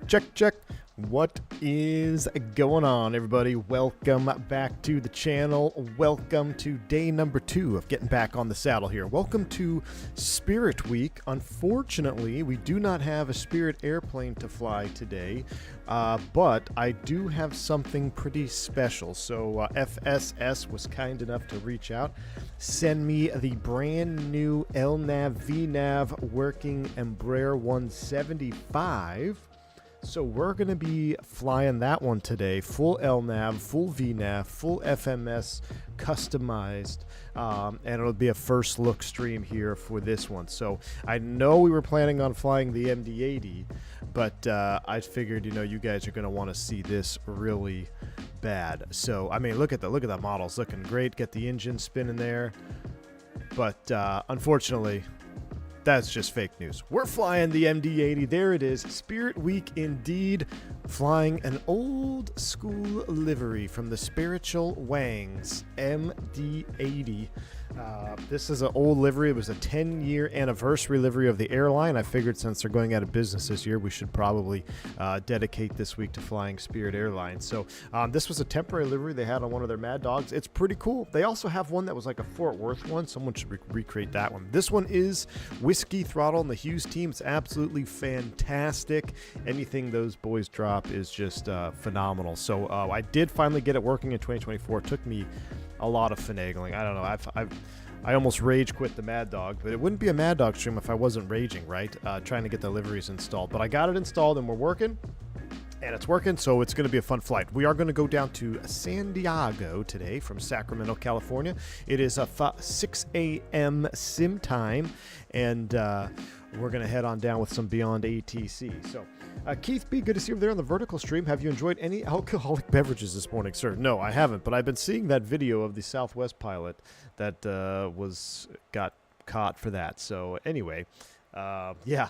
Check. What is going on, everybody? Welcome back to the channel. Welcome to day number 2 of getting back on the saddle here. Welcome to Spirit Week. Unfortunately, we do not have a Spirit airplane to fly today, but I do have something pretty special. So FSS was kind enough to reach out, send me the brand new LNAV VNAV working Embraer 175. So we're going to be flying that one today, full LNAV, full VNAV, full FMS, customized, and it'll be a first look stream here for this one. So I know we were planning on flying the MD-80, but I figured, you guys are going to want to see this really bad. So, I mean, look at the models, looking great, get the engine spinning there, but unfortunately, that's just fake news. We're flying the MD-80. There it is. Spirit Week indeed. Flying an old school livery from the Spiritual Wangs MD-80. This is an old livery. It was a 10-year anniversary livery of the Airline. I figured since they're going out of business this year, we should probably dedicate this week to flying Spirit Airlines. So this was a temporary livery they had on one of their Maddogs. It's pretty cool. They also have one that was like a Fort Worth one. Someone should recreate that one. This one is Whiskey Throttle and the Hughes team. It's absolutely fantastic. Anything those boys drop is just phenomenal. So I did finally get it working in 2024. It took me a lot of finagling. I don't know. I almost rage quit the Maddog, but it wouldn't be a Maddog stream if I wasn't raging, right? Trying to get the liveries installed. But I got it installed and we're working. And it's working, so it's going to be a fun flight. We are going to go down to San Diego today from Sacramento, California. It is a 6 a.m. sim time, and we're going to head on down with some Beyond ATC. So, Keith B., good to see you over there on the vertical stream. Have you enjoyed any alcoholic beverages this morning, sir? No, I haven't, but I've been seeing that video of the Southwest pilot that got caught for that. So, anyway, yeah.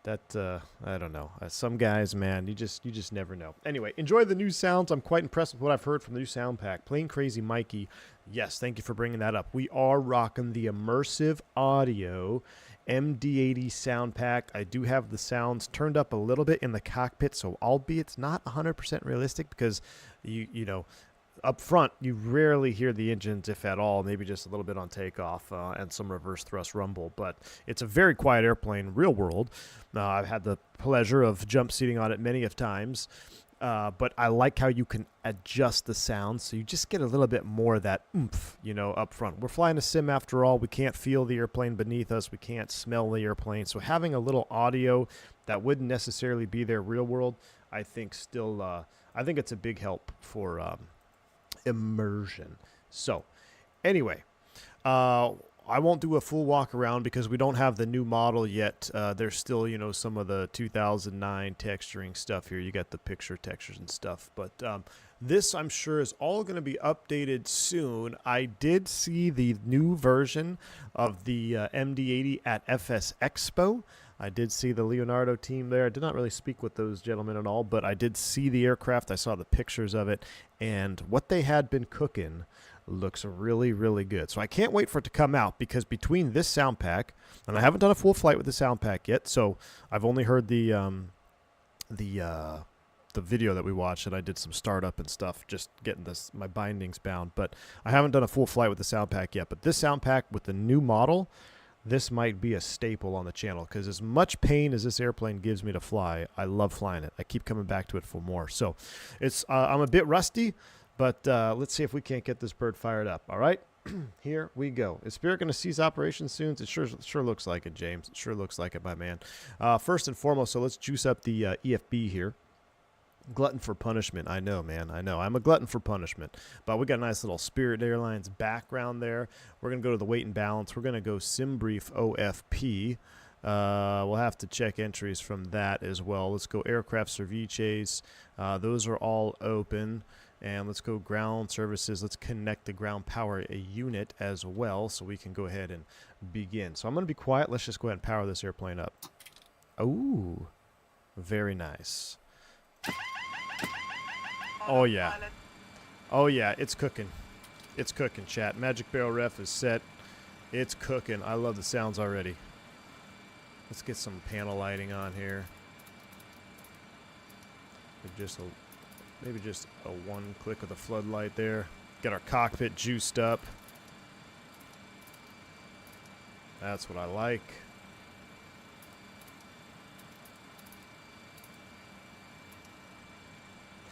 That, I don't know. Some guys, man, you just never know. Anyway, enjoy the new sounds. I'm quite impressed with what I've heard from the new sound pack. Plain Crazy Mikey, yes, thank you for bringing that up. We are rocking the Immersive Audio MD-80 sound pack. I do have the sounds turned up a little bit in the cockpit, so albeit it's not 100% realistic because, you know, up front, you rarely hear the engines, if at all, maybe just a little bit on takeoff and some reverse thrust rumble. But it's a very quiet airplane, real world. I've had the pleasure of jump seating on it many of times. But I like how you can adjust the sound, so you just get a little bit more of that oomph, up front. We're flying a sim after all. We can't feel the airplane beneath us. We can't smell the airplane. So having a little audio that wouldn't necessarily be there real world, I think still, I think it's a big help for immersion. So anyway, I won't do a full walk around because we don't have the new model yet. There's still, some of the 2009 texturing stuff here. You got the picture textures and stuff, but this I'm sure is all going to be updated soon. I did see the new version of the MD-80 at FS Expo. I did see the Leonardo team there. I did not really speak with those gentlemen at all, but I did see the aircraft. I saw the pictures of it, and what they had been cooking looks really, really good. So I can't wait for it to come out because between this sound pack, and I haven't done a full flight with the sound pack yet, so I've only heard the video that we watched, and I did some startup and stuff, just getting my bindings bound. But I haven't done a full flight with the sound pack yet. But this sound pack with the new model, this might be a staple on the channel because as much pain as this airplane gives me to fly, I love flying it. I keep coming back to it for more. So it's I'm a bit rusty, but let's see if we can't get this bird fired up. All right, here we go. Is Spirit going to cease operations soon? It sure looks like it, James. It sure looks like it, my man. First and foremost, so let's juice up the EFB here. Glutton for punishment. I know, man. I know. I'm a glutton for punishment. But we got a nice little Spirit Airlines background there. We're going to go to the weight and balance. We're going to go SimBrief OFP. We'll have to check entries from that as well. Let's go aircraft ceviches. Those are all open. And let's go ground services. Let's connect the ground power unit as well so we can go ahead and begin. So I'm going to be quiet. Let's just go ahead and power this airplane up. Oh, very nice. Oh, yeah. Oh, yeah. It's cooking. It's cooking, chat. Magic Barrel Ref is set. It's cooking. I love the sounds already. Let's get some panel lighting on here. Maybe just a one click of the floodlight there. Get our cockpit juiced up. That's what I like.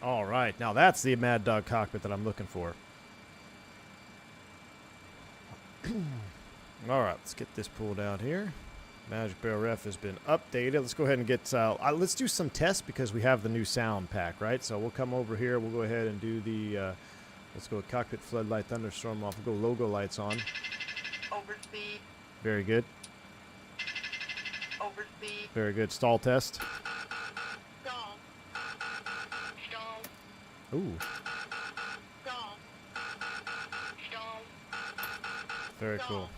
All right, now that's the Maddog cockpit that I'm looking for. All right, let's get this pulled out here. Magic Barrel Ref has been updated. Let's go ahead and get, let's do some tests because we have the new sound pack, right? So we'll come over here. We'll go ahead and do the, let's go with cockpit floodlight, thunderstorm off. We'll go logo lights on. Overspeed. Very good. Overspeed. Very good. Stall test. Stall. Stall. Ooh. Stall. Stall. Very cool.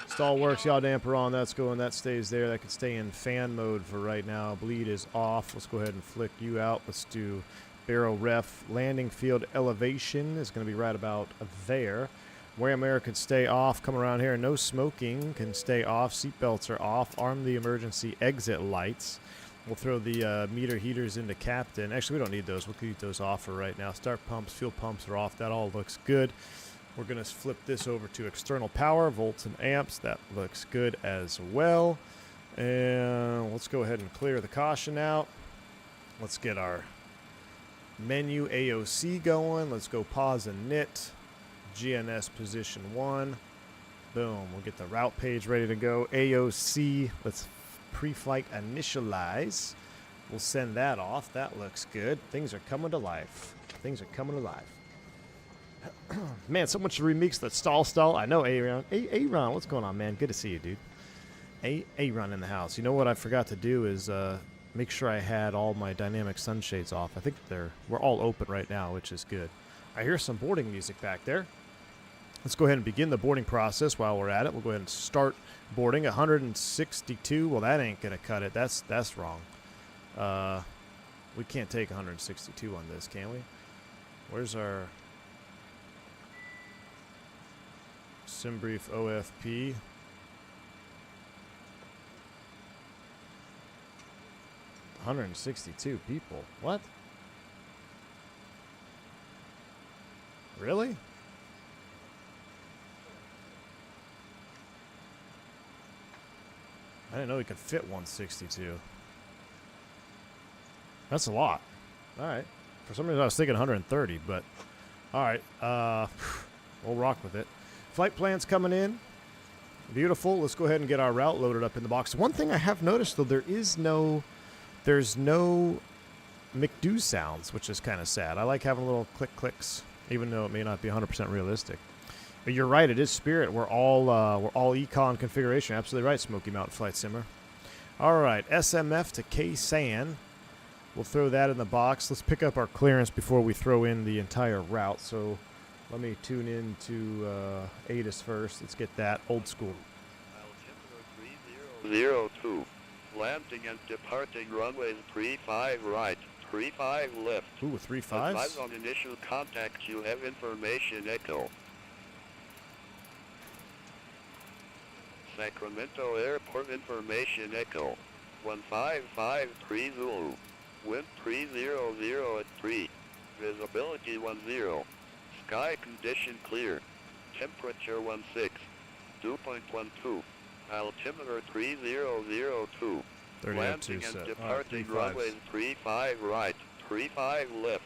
Stall works, yaw damper on, that's going, that stays there. That could stay in fan mode for right now. Bleed is off. Let's go ahead and flick you out. Let's do barrel ref. Landing field elevation is going to be right about there. Wear mirror could stay off. Come around here. No smoking can stay off. Seatbelts are off. Arm the emergency exit lights. We'll throw the meter heaters into captain. Actually, we don't need those. We'll keep those off for right now. Start pumps, fuel pumps are off. That all looks good. We're going to flip this over to external power, volts and amps. That looks good as well. And let's go ahead and clear the caution out. Let's get our menu AOC going. Let's go pause and knit. GNS position 1. Boom. We'll get the route page ready to go. AOC. Let's pre-flight initialize. We'll send that off. That looks good. Things are coming to life. Things are coming to life. Man, so much to remix that stall. I know Aaron. Aaron, what's going on, man? Good to see you, dude. Aaron in the house. You know what I forgot to do is make sure I had all my dynamic sunshades off. I think we're all open right now, which is good. I hear some boarding music back there. Let's go ahead and begin the boarding process while we're at it. We'll go ahead and start boarding. 162. Well, that ain't gonna cut it. That's wrong. We can't take 162 on this, can we? Where's our SimBrief OFP? $162 people. What? Really? I didn't know we could fit 162. That's a lot. All right. For some reason I was thinking 130, but all right. We'll rock with it. Flight plans coming in. Beautiful. Let's go ahead and get our route loaded up in the box. One thing I have noticed, though, there's no McDo sounds, which is kind of sad. I like having little clicks, even though it may not be 100% realistic. But you're right, it is Spirit. We're all econ configuration. Absolutely right, Smoky Mountain Flight Simmer. All right, SMF to K-SAN. We'll throw that in the box. Let's pick up our clearance before we throw in the entire route. So let me tune in to ATIS first. Let's get that old school. Altimeter 3002. Landing and departing runways 35 right, 35 left. Ooh, 35s? Advise on initial contact. You have information echo. Sacramento Airport information echo. 15530 Zulu. Wind 300 at 3. Visibility 10. Sky condition clear. Temperature 16. 2.12. Altimeter 3002. Landing and departing runways 35 right, 35 left.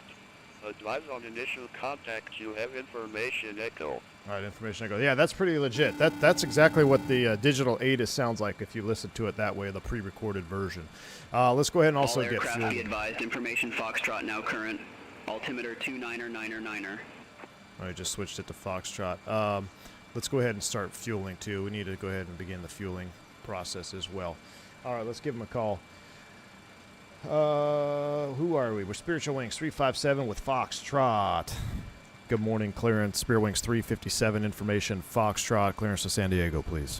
Advise on initial contact. You have information echo. All right, information echo. Yeah, that's pretty legit. That's exactly what the digital ATIS sounds like if you listen to it that way, the pre-recorded version. Let's go ahead and also get fuel. Be advised, information Foxtrot now current. Altimeter 29er. I just switched it to Foxtrot. Let's go ahead and start fueling too. We need to go ahead and begin the fueling process as well. All right, let's give them a call. Who are we? We're Spiritual Wings 357 with Foxtrot. Good morning, clearance. Spirit Wings 357, information Foxtrot. Clearance to San Diego, please.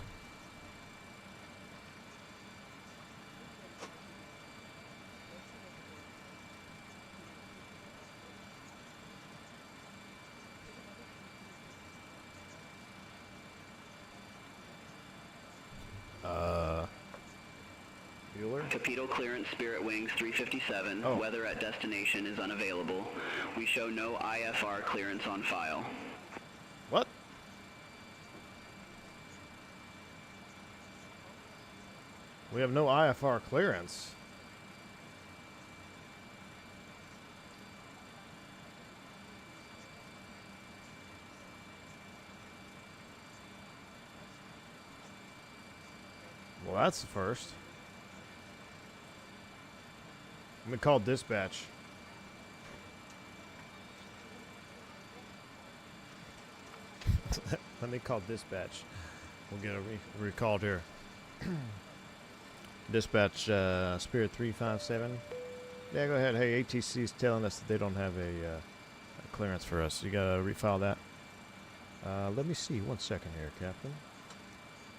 Bueller? Torpedo clearance, Spirit Wings 357. Oh. Weather at destination is unavailable. We show no IFR clearance on file. What? We have no IFR clearance. Well, that's the first. Let me call dispatch. Let me call dispatch. We'll get a recalled here. Dispatch, Spirit 357. Yeah, go ahead. Hey, ATC's telling us that they don't have a clearance for us. You gotta refile that. Let me see. 1 second here, Captain.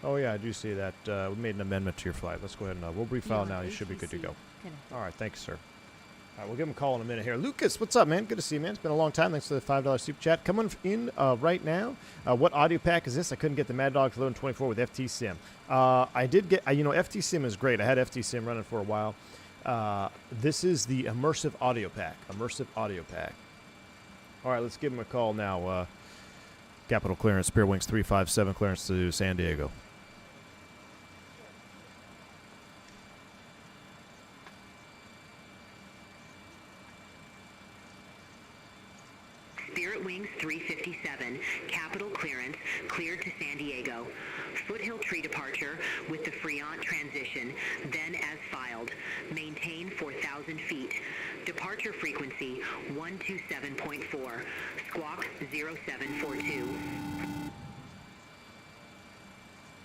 Oh yeah, I do see that. We made an amendment to your flight. Let's go ahead and we'll refile now. You should be good to go. All right, thanks, sir. All right, we'll give him a call in a minute here. Lucas, what's up, man? Good to see you, man. It's been a long time. Thanks for the $5 super chat. Coming in right now. What audio pack is this? I couldn't get the Maddog 1124 with FT-Sim. I did get, you know, FT-Sim is great. I had FT-Sim running for a while. This is the Immersive audio pack. Immersive audio pack. All right, let's give him a call now. Capital clearance, Spirit Wings 357 clearance to San Diego. Spirit Wings 357, capital clearance, cleared to San Diego. Foothill tree departure with the Freon transition, then as filed. Maintain 4,000 feet. Departure frequency 127.4, squawk 0742.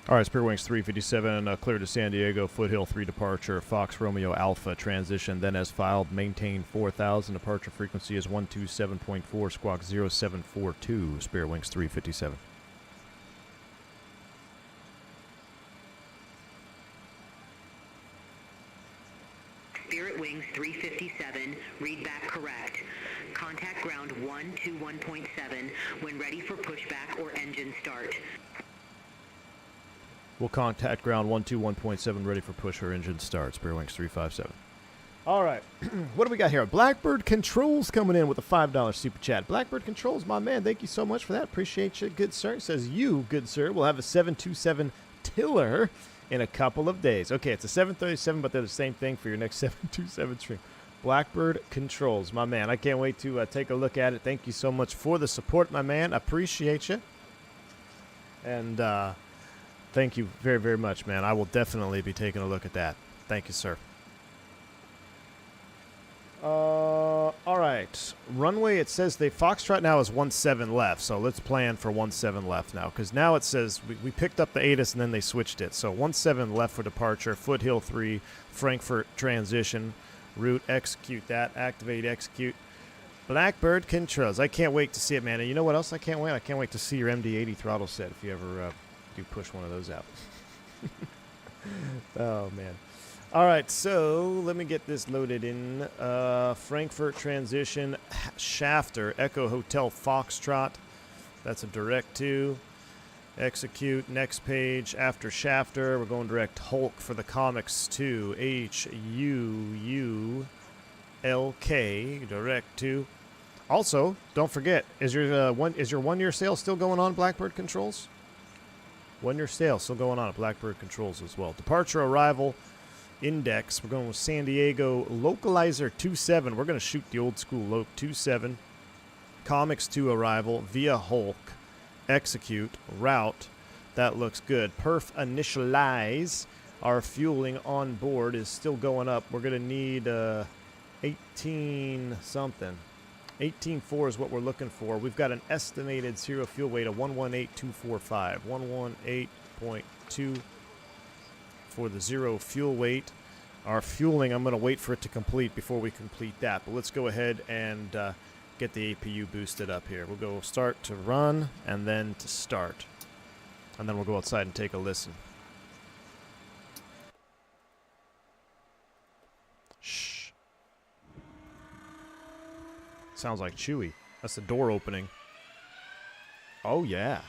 All right, Spirit Wings 357, clear to San Diego, Foothill 3 departure, Fox Romeo Alpha transition, then as filed, maintain 4,000, departure frequency is 127.4, squawk 0742, Spirit Wings 357. Spirit Wings 357, read back correct. Contact ground 121.7 when ready for pushback or engine start. We'll contact ground 121.7, ready for push or engine start. Spirit Wings 357. All right. What do we got here? Blackbird Controls coming in with a $5 super chat. Blackbird Controls, my man, thank you so much for that. Appreciate you, good sir. It says you, good sir, will have a 727 Tiller in a couple of days. Okay, it's a 737, but they're the same thing for your next 727 stream. Blackbird Controls, my man. I can't wait to take a look at it. Thank you so much for the support, my man. Appreciate you. And, thank you very, very much, man. I will definitely be taking a look at that. Thank you, sir. All right. Runway, it says the Foxtrot now is 17 left, so let's plan for 17 left now, because now it says we picked up the ATIS and then they switched it. So 17 left for departure, Foothill 3, Frankfurt transition, route, execute that, activate, execute. Blackbird Controls. I can't wait to see it, man. And you know what else I can't wait? I can't wait to see your MD-80 throttle set if you ever do push one of those out. Oh, man. All right, so let me get this loaded in. Frankfurt transition, Shafter, Echo Hotel Foxtrot. That's a direct to. Execute, next page. After Shafter, we're going direct Hulk for the comics 2. H-U-U-L-K, direct to. Also, don't forget, is your 1 year sale still going on, Blackbird Controls? 1 year sale still going on at Blackbird Controls as well. Departure, arrival, index. We're going with San Diego Localizer 27. We're going to shoot the old school Loc 27. Comics 2 arrival via Hulk. Execute, route. That looks good. Perf initialize. Our fueling on board is still going up. We're going to need 18 something. 18.4 is what we're looking for. We've got an estimated zero fuel weight of 118.245. 118.2 for the zero fuel weight. Our fueling, I'm going to wait for it to complete before we complete that. But let's go ahead and get the APU boosted up here. We'll go start to run and then to start. And then we'll go outside and take a listen. Shh. Sounds like Chewie. That's the door opening. Oh, yeah.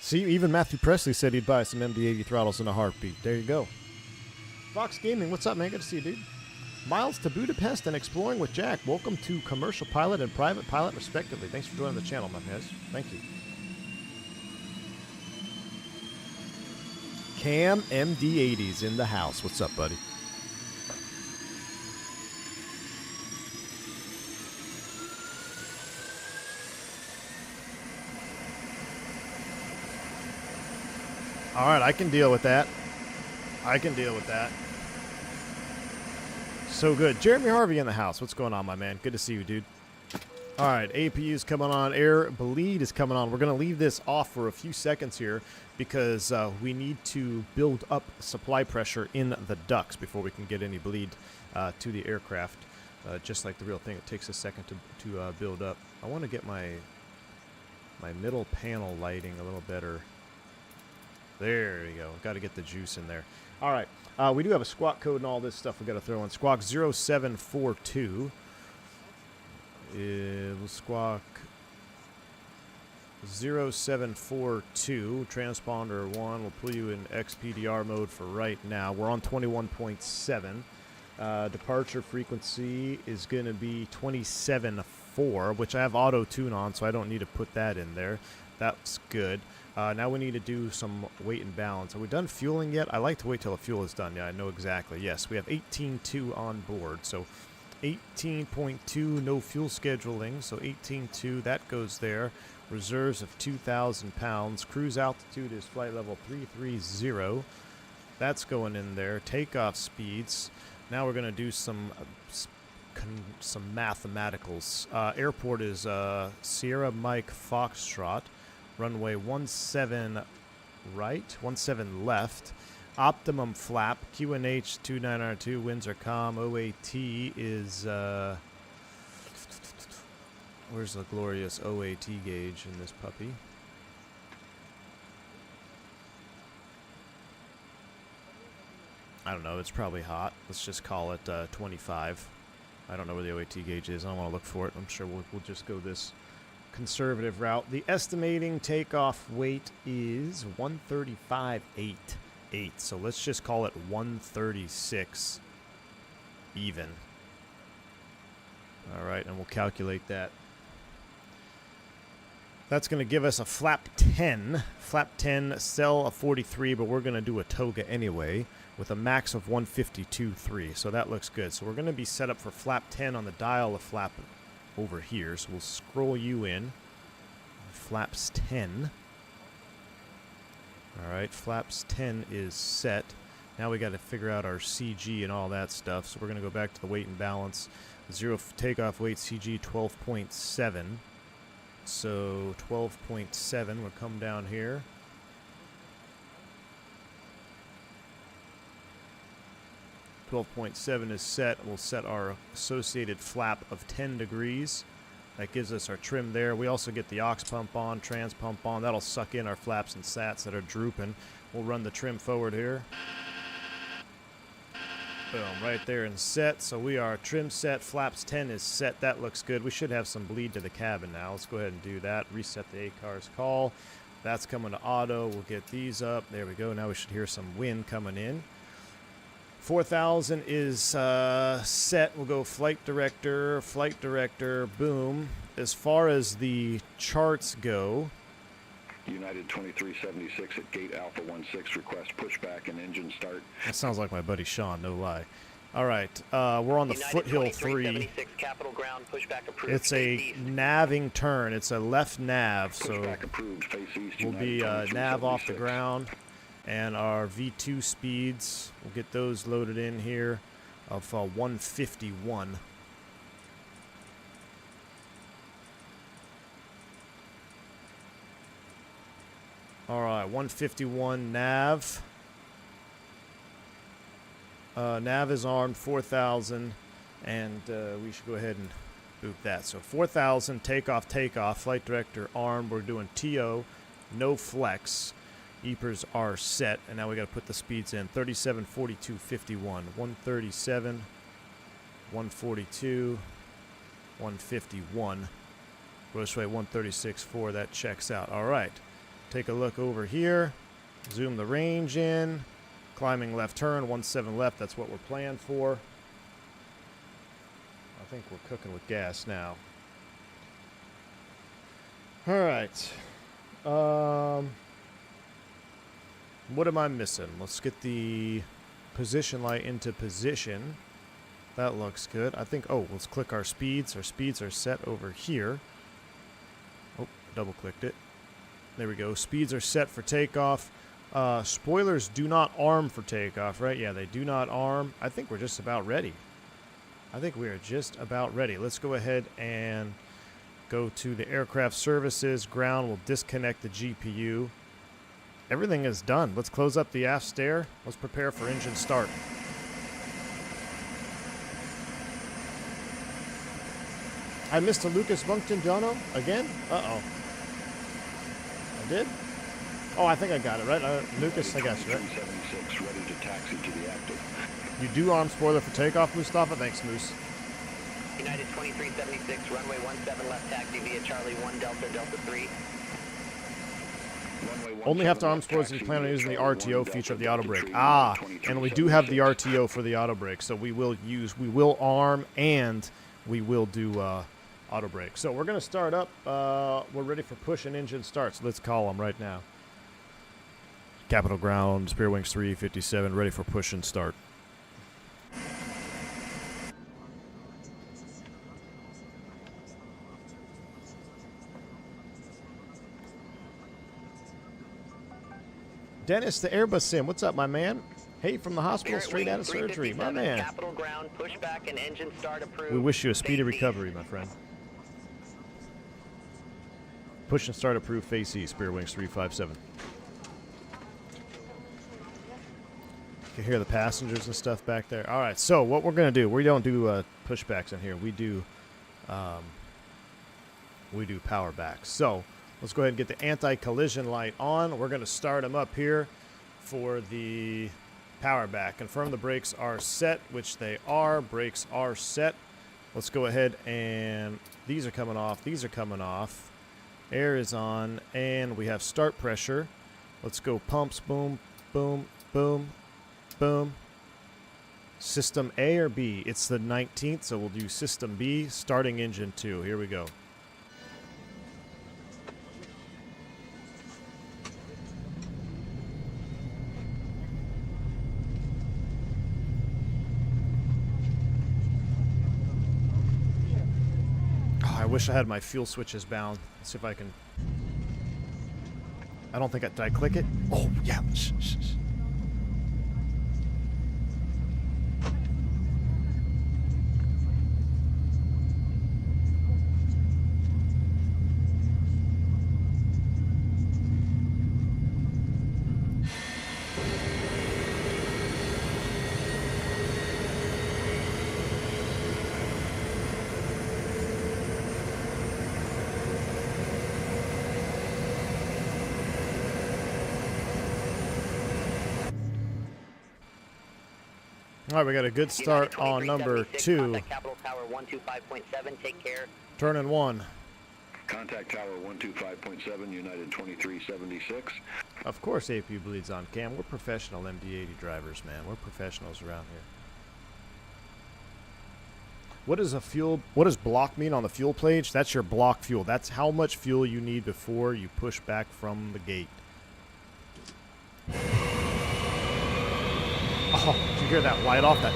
See, even Matthew Presley said he'd buy some MD-80 throttles in a heartbeat. There you go. Fox Gaming, what's up, man? Good to see you, dude. Miles to Budapest and Exploring with Jack. Welcome to Commercial Pilot and Private Pilot, respectively. Thanks for joining the channel, my guys. Thank you. Cam MD-80's in the house. What's up, buddy? All right, I can deal with that. I can deal with that. So good. Jeremy Harvey in the house. What's going on, my man? Good to see you, dude. All right, APU's coming on. Air bleed is coming on. We're going to leave this off for a few seconds here because we need to build up supply pressure in the ducts before we can get any bleed to the aircraft. Just like the real thing, it takes a second to build up. I want to get my middle panel lighting a little better. There we go. Got to get the juice in there. All right. We do have a squawk code and all this stuff we got to throw in. Squawk 0742. Squawk 0742. Transponder 1. We'll put you in XPDR mode for right now. We're on 21.7. Departure frequency is going to be 27.4, which I have auto tune on, so I don't need to put that in there. That's good. Now we need to do some weight and balance. Are we done fueling yet? I like to wait till the fuel is done. Yeah, I know exactly. Yes, we have 18.2 on board. So 18.2, no fuel scheduling. So 18.2, that goes there. Reserves of 2,000 pounds. Cruise altitude is flight level 330. That's going in there. Takeoff speeds. Now we're going to do some mathematicals. Airport is Sierra Mike Foxtrot. Runway 17 right, 17 left. Optimum flap, QNH 29R2, winds are calm. OAT is, where's the glorious OAT gauge in this puppy? I don't know, it's probably hot. Let's just call it 25. I don't know where the OAT gauge is. I don't want to look for it. I'm sure we'll just go this conservative route. The estimating takeoff weight is 135.8. So let's just call it 136 even. All right, and we'll calculate that. That's going to give us a flap 10. Flap 10, cell of 43, but we're going to do a toga anyway with a max of 152.3. So that looks good. So we're going to be set up for flap 10 on the dial of flap over here. So we'll scroll you in. Flaps 10. All right, flaps 10 is set. Now we got to figure out our CG and all that stuff. So we're going to go back to the weight and balance. Zero takeoff weight CG 12.7. So 12.7 will come down here. .7 is set. We'll set our associated flap of 10 degrees. That gives us our trim there. We also get the aux pump on, trans pump on. That'll suck in our flaps and sats that are drooping. We'll run the trim forward here. Boom, right there and set. So we are trim set. Flaps 10 is set. That looks good. We should have some bleed to the cabin now. Let's go ahead and do that. Reset the ACARS call. That's coming to auto. We'll get these up. There we go. Now we should hear some wind coming in. 4,000 is set. We'll go flight director, boom. As far as the charts go, United 2376 at gate Alpha 16, request pushback and engine start. That sounds like my buddy Sean, no lie. All right, we're on the Foothill 3. Capital ground, pushback approved. It's a naving turn. It's a left nav, so Pushback approved, face east, we'll be United nav off the 2376. ground. And our V2 speeds, we'll get those loaded in here of 151. All right, 151 nav. Nav is armed, 4,000, and we should go ahead and boot that. So 4,000, takeoff, flight director armed. We're doing TO, no flex. EPRs are set, and now we got to put the speeds in. 37, 42, 51. 137, 142, 151. Gross rate 136.4. That checks out. All right. take a look over here. Zoom the range in. Climbing left turn, 17 left. That's what we're planned for. I think we're cooking with gas now. All right. What am I missing? Let's get the position light into position. That looks good. I think, oh, let's click our speeds. Our speeds are set over here. Oh, double clicked it. There we go. Speeds are set for takeoff. Spoilers do not arm for takeoff, right? Yeah, they do not arm. I think we're just about ready. I think we are just about ready. Let's go ahead and go to the aircraft services. Ground will disconnect the GPU. Everything is done. Let's close up the aft stair. Let's prepare for engine start. I missed a Lucas Bunkton Jono again? Uh-oh. I did? Oh, I think I got it, right? Lucas, I got you, right? 376 ready to taxi to the active. You do arm spoiler for takeoff, Mustafa? Thanks, Moose. United 2376, runway 17 left taxi via Charlie 1 Delta, Delta 3. Only have to arm spoilers if you plan on using the RTO feature of the auto brake. Ah, and we do have the RTO for the auto brake, so we will arm and we will do auto brake. So we're going to start up. We're ready for push and engine starts. Let's call them right now. Capital ground, Spear Wings 357, ready for push and start. Dennis, the Airbus Sim. What's up, my man? Hey, from the hospital, straight out of surgery. My man. Capital ground, pushback and engine start approved. We wish you a speedy recovery, my friend. Push and start approved, face east, Spear Wings 357. You can hear the passengers and stuff back there. All right, so what we're going to do, we don't do pushbacks in here. We do power backs. So let's go ahead and get the anti-collision light on. We're going to start them up here for the power back. Confirm the brakes are set, which they are. Brakes are set. Let's go ahead and these are coming off. These are coming off. Air is on, and we have start pressure. Let's go pumps. Boom, boom, boom, boom. System A or B? It's the 19th, so we'll do System B, starting engine 2. Here we go. I wish I had my fuel switches bound. Let's see if I can. I don't think did I click it? Oh, yeah. Shh, shh, shh. All right, we got a good start on number 2. Capital Tower 125.7, take care. Turning 1. Contact Tower 125.7, United 2376. Of course APU bleeds on cam. We're professional MD-80 drivers, man. We're professionals around here. What does block mean on the fuel page? That's your block fuel. That's how much fuel you need before you push back from the gate. Oh, did you hear that light off? That.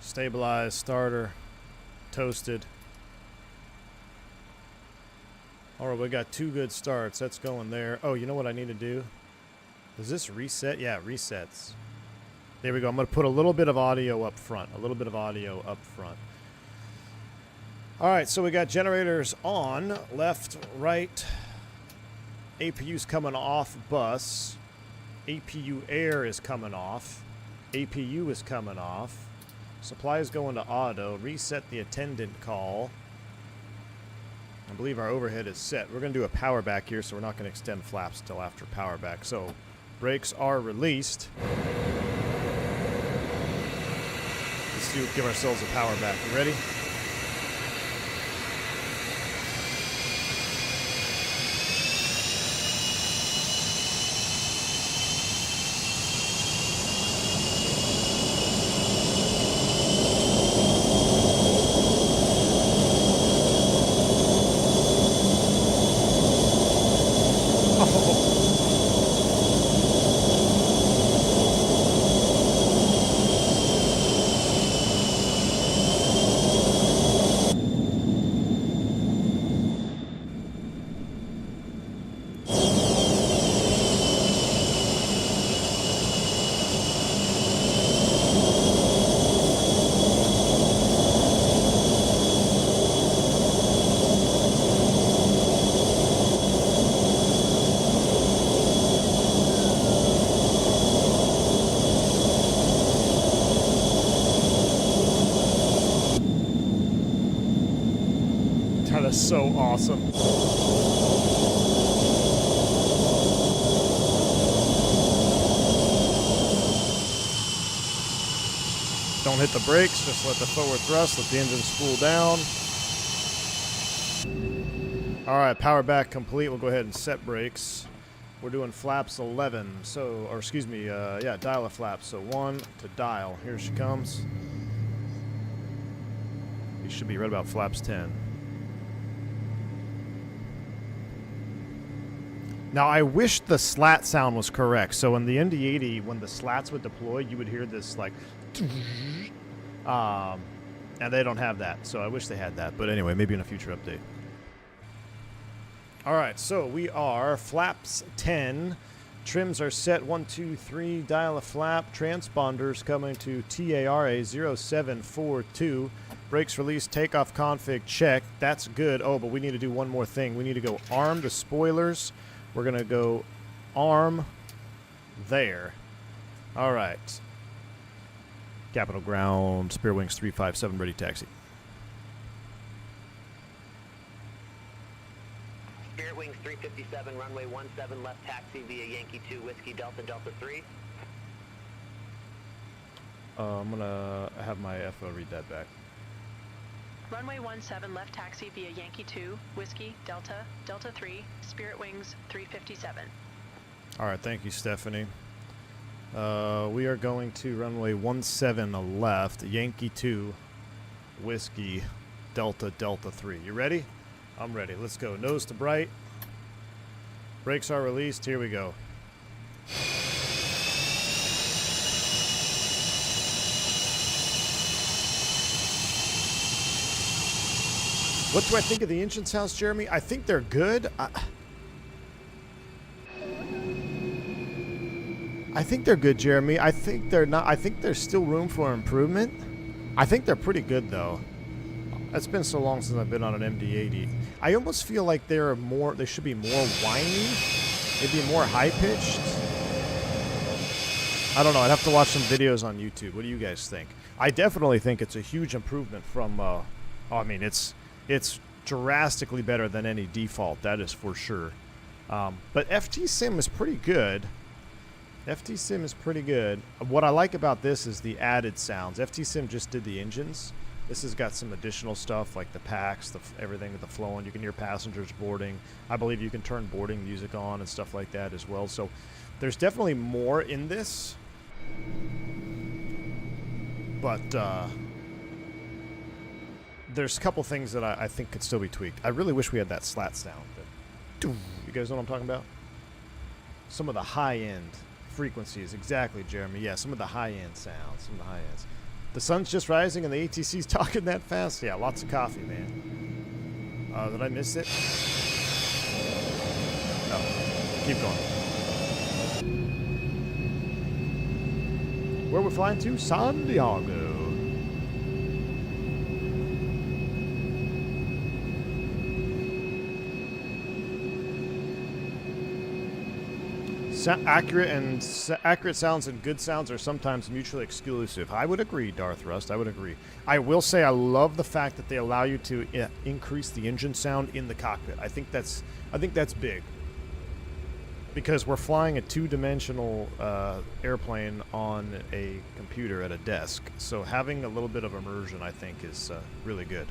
Stabilized, starter, toasted. All right, we got 2 good starts. That's going there. Oh, you know what I need to do? Does this reset? Yeah, it resets. There we go. I'm going to put a little bit of audio up front. A little bit of audio up front. All right, so we got generators on. Left, right. APU's coming off bus. APU air is coming off. APU is coming off. Supply is going to auto. Reset the attendant call. believe our overhead is set. We're going to do a power back here, so we're not going to extend flaps until after power back. So brakes are released. Let's give ourselves a power back. You ready? That is so awesome. Don't hit the brakes, just let the forward thrust, let the engine spool down. Alright, power back complete. We'll go ahead and set brakes. We're doing flaps 11, so, or excuse me, yeah, dial a flap. So 1 to dial. Here she comes. You should be right about flaps 10. Now, I wish the slat sound was correct. So in the ND80, when the slats would deploy, you would hear this like, and they don't have that. So I wish they had that. But anyway, maybe in a future update. All right, so we are flaps 10. Trims are set 1, 2, 3. Dial a flap. Transponders coming to TARA 0742. Brakes released. Takeoff config check. That's good. Oh, but we need to do one more thing. We need to go arm the spoilers. We're going to go arm there. All right. Capital ground, Spear Wings 357, ready taxi. Spirit Wings 357, runway 17 left taxi via Yankee 2, Whiskey Delta, Delta 3. I'm going to have my FO read that back. Runway 17 left taxi via Yankee 2, Whiskey, Delta, Delta 3, Spirit Wings 357. All right, thank you, Stephanie. We are going to runway 17 left, Yankee 2, Whiskey, Delta, Delta 3. You ready? I'm ready. Let's go. Nose to bright. Brakes are released. Here we go. What do I think of the engine sounds, Jeremy? I think they're good. I think they're good, Jeremy. I think they're not. I think there's still room for improvement. I think they're pretty good, though. It's been so long since I've been on an MD-80. I almost feel like they're more. They should be more whiny, maybe more high-pitched. I don't know. I'd have to watch some videos on YouTube. What do you guys think? I definitely think it's a huge improvement from. I mean, it's drastically better than any default. That is for sure. But FT-Sim is pretty good. FT-Sim is pretty good. What I like about this is the added sounds. FT-Sim just did the engines. This has got some additional stuff like the packs, everything with the flowing. You can hear passengers boarding. I believe you can turn boarding music on and stuff like that as well. So there's definitely more in this. But there's a couple things that I think could still be tweaked. I really wish we had that slat sound. You guys know what I'm talking about? Some of the high-end frequencies. Exactly, Jeremy. Yeah, some of the high-end sounds. Some of the high-ends. The sun's just rising and the ATC's talking that fast? Yeah, lots of coffee, man. Did I miss it? No. Keep going. Where are we flying to? San Diego. Accurate sounds and good sounds are sometimes mutually exclusive. I would agree, Darth Rust. I would agree. I will say I love the fact that they allow you to increase the engine sound in the cockpit. I think that's big, because we're flying a two-dimensional airplane on a computer at a desk. So having a little bit of immersion, I think, is really good.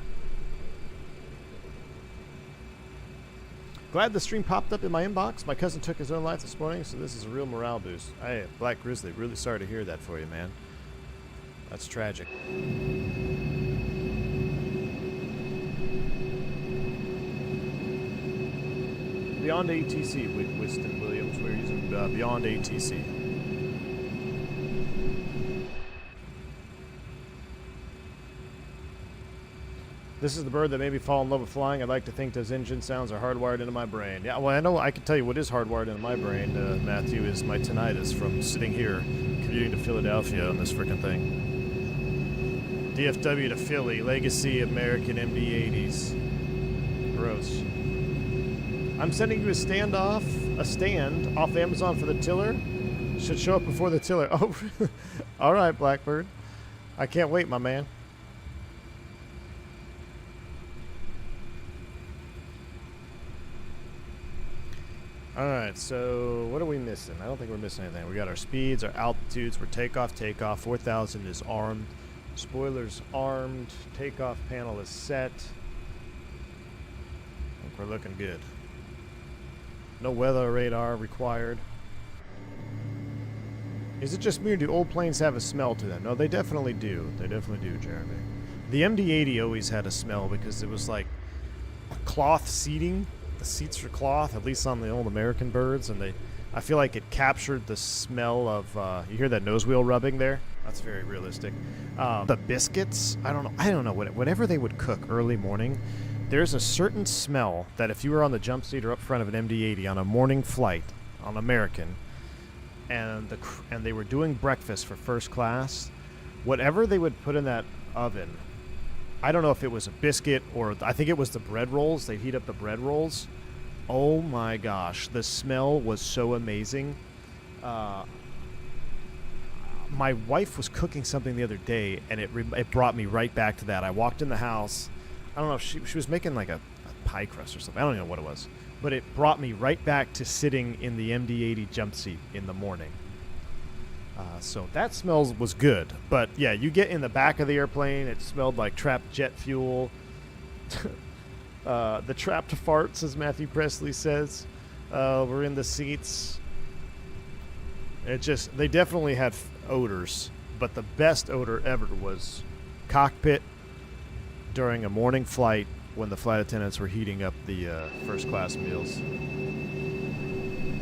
Glad the stream popped up in my inbox. My cousin took his own life this morning, so this is a real morale boost. Hey, Black Grizzly, really sorry to hear that for you, man. That's tragic. Beyond ATC, Winston Williams. We're using Beyond ATC. This is the bird that made me fall in love with flying. I'd like to think those engine sounds are hardwired into my brain. Yeah, well, I know I can tell you what is hardwired into my brain, Matthew, is my tinnitus from sitting here commuting to Philadelphia on this frickin' thing. DFW to Philly, Legacy American MD-80s. Gross. I'm sending you a stand off Amazon for the tiller. Should show up before the tiller. Oh, all right, Blackbird. I can't wait, my man. Alright, so what are we missing? I don't think we're missing anything. We got our speeds, our altitudes. We're takeoff. 4,000 is armed. Spoilers armed. Takeoff panel is set. I think we're looking good. No weather radar required. Is it just me, or do old planes have a smell to them? No, they definitely do. They definitely do, Jeremy. The MD-80 always had a smell because it was like cloth seating. The seats are cloth, at least on the old American birds, and I feel like it captured the smell of, you hear that nose wheel rubbing there? That's very realistic. The biscuits, I don't know, whenever they would cook early morning, there's a certain smell that if you were on the jump seat or up front of an MD-80 on a morning flight on American, and they were doing breakfast for first class, whatever they would put in that oven, I don't know if it was a biscuit or I think it was the bread rolls. They'd heat up the bread rolls. Oh my gosh, the smell was so amazing. My wife was cooking something the other day, and it brought me right back to that. I walked in the house. I don't know if she was making like a pie crust or something. I don't even know what it was. But it brought me right back to sitting in the MD-80 jump seat in the morning. So that smell was good. But yeah, you get in the back of the airplane, it smelled like trapped jet fuel. The trapped farts, as Matthew Presley says, were in the seats. They definitely had odors, but the best odor ever was cockpit during a morning flight when the flight attendants were heating up the first class meals.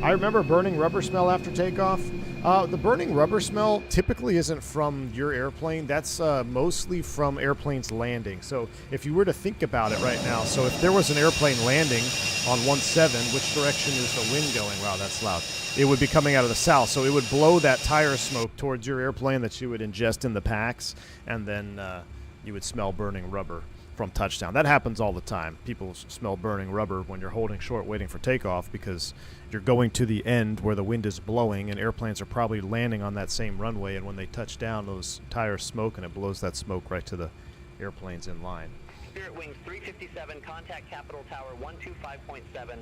I remember burning rubber smell after takeoff. The burning rubber smell typically isn't from your airplane. That's mostly from airplanes landing. So if you were to think about it right now, so if there was an airplane landing on 17, which direction is the wind going? Wow, that's loud. It would be coming out of the south. So it would blow that tire smoke towards your airplane that you would ingest in the packs, and then you would smell burning rubber from touchdown. That happens all the time. People smell burning rubber when you're holding short waiting for takeoff because you're going to the end where the wind is blowing, and airplanes are probably landing on that same runway, and when they touch down, those tires smoke, and it blows that smoke right to the airplanes in line. Spirit Wings 357, contact Capital Tower 125.7.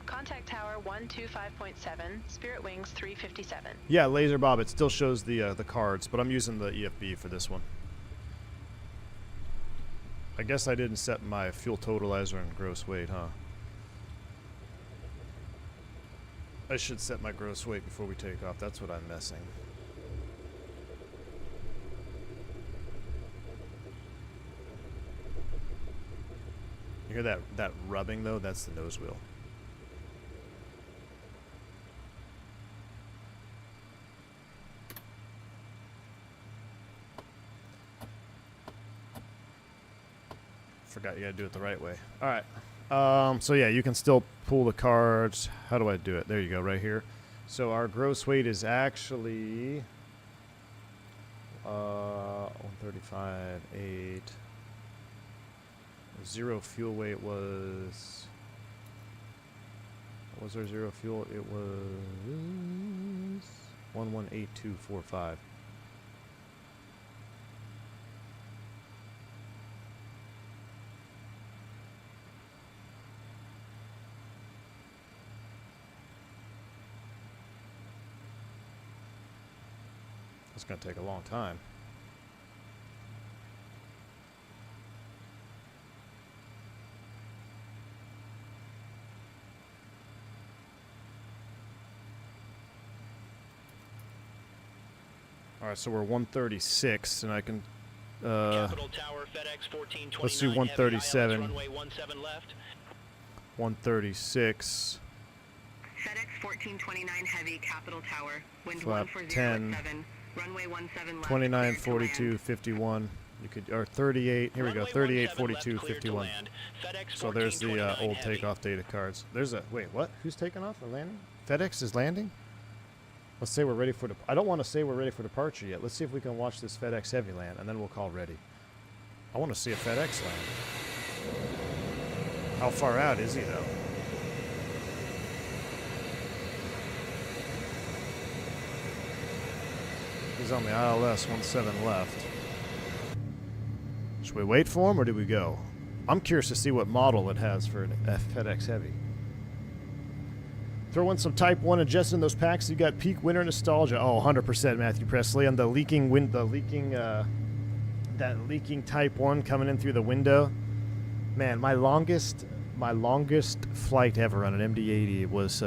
Contact Tower 125.7, Spirit Wings 357. Yeah, Laser Bob, it still shows the cards, but I'm using the EFB for this one. I guess I didn't set my fuel totalizer and gross weight, huh? I should set my gross weight before we take off. That's what I'm missing. You hear that rubbing, though? That's the nose wheel. Forgot you gotta do it the right way. All right. So yeah, you can still pull the cards. How do I do it? There you go, right here. So our gross weight is actually 135.8. Zero fuel weight was Was there 0 fuel? It was 118245. It's going to take a long time. All right, so we're 136, and I can. Capital Tower, FedEx 1429. Let's do 137. Runway 17 left. 136. FedEx 1429 Heavy, Capital Tower. Wind Flap 140 10. at 7. Runway 17 left. 29, cleared to land. 42, 51. You could, or 38. Here we go. Runway 38, 17 left, 42, cleared to 51. land. FedEx So there's the 1429 old Heavy. takeoff data cards. There's a wait. What? Who's taking off or landing? FedEx is landing. Let's say we're ready for. I don't want to say we're ready for departure yet. Let's see if we can watch this FedEx Heavy land, and then we'll call ready. I want to see a FedEx land. How far out is he though? He's on the ILS 17 left. Should we wait for him or do we go? I'm curious to see what model it has for a FedEx Heavy. Throw in some Type 1 and just in those packs. You got peak winter nostalgia. Oh, 100% Matthew Presley. And the leaking wind, that leaking Type 1 coming in through the window. Man, my longest flight ever on an MD-80 was,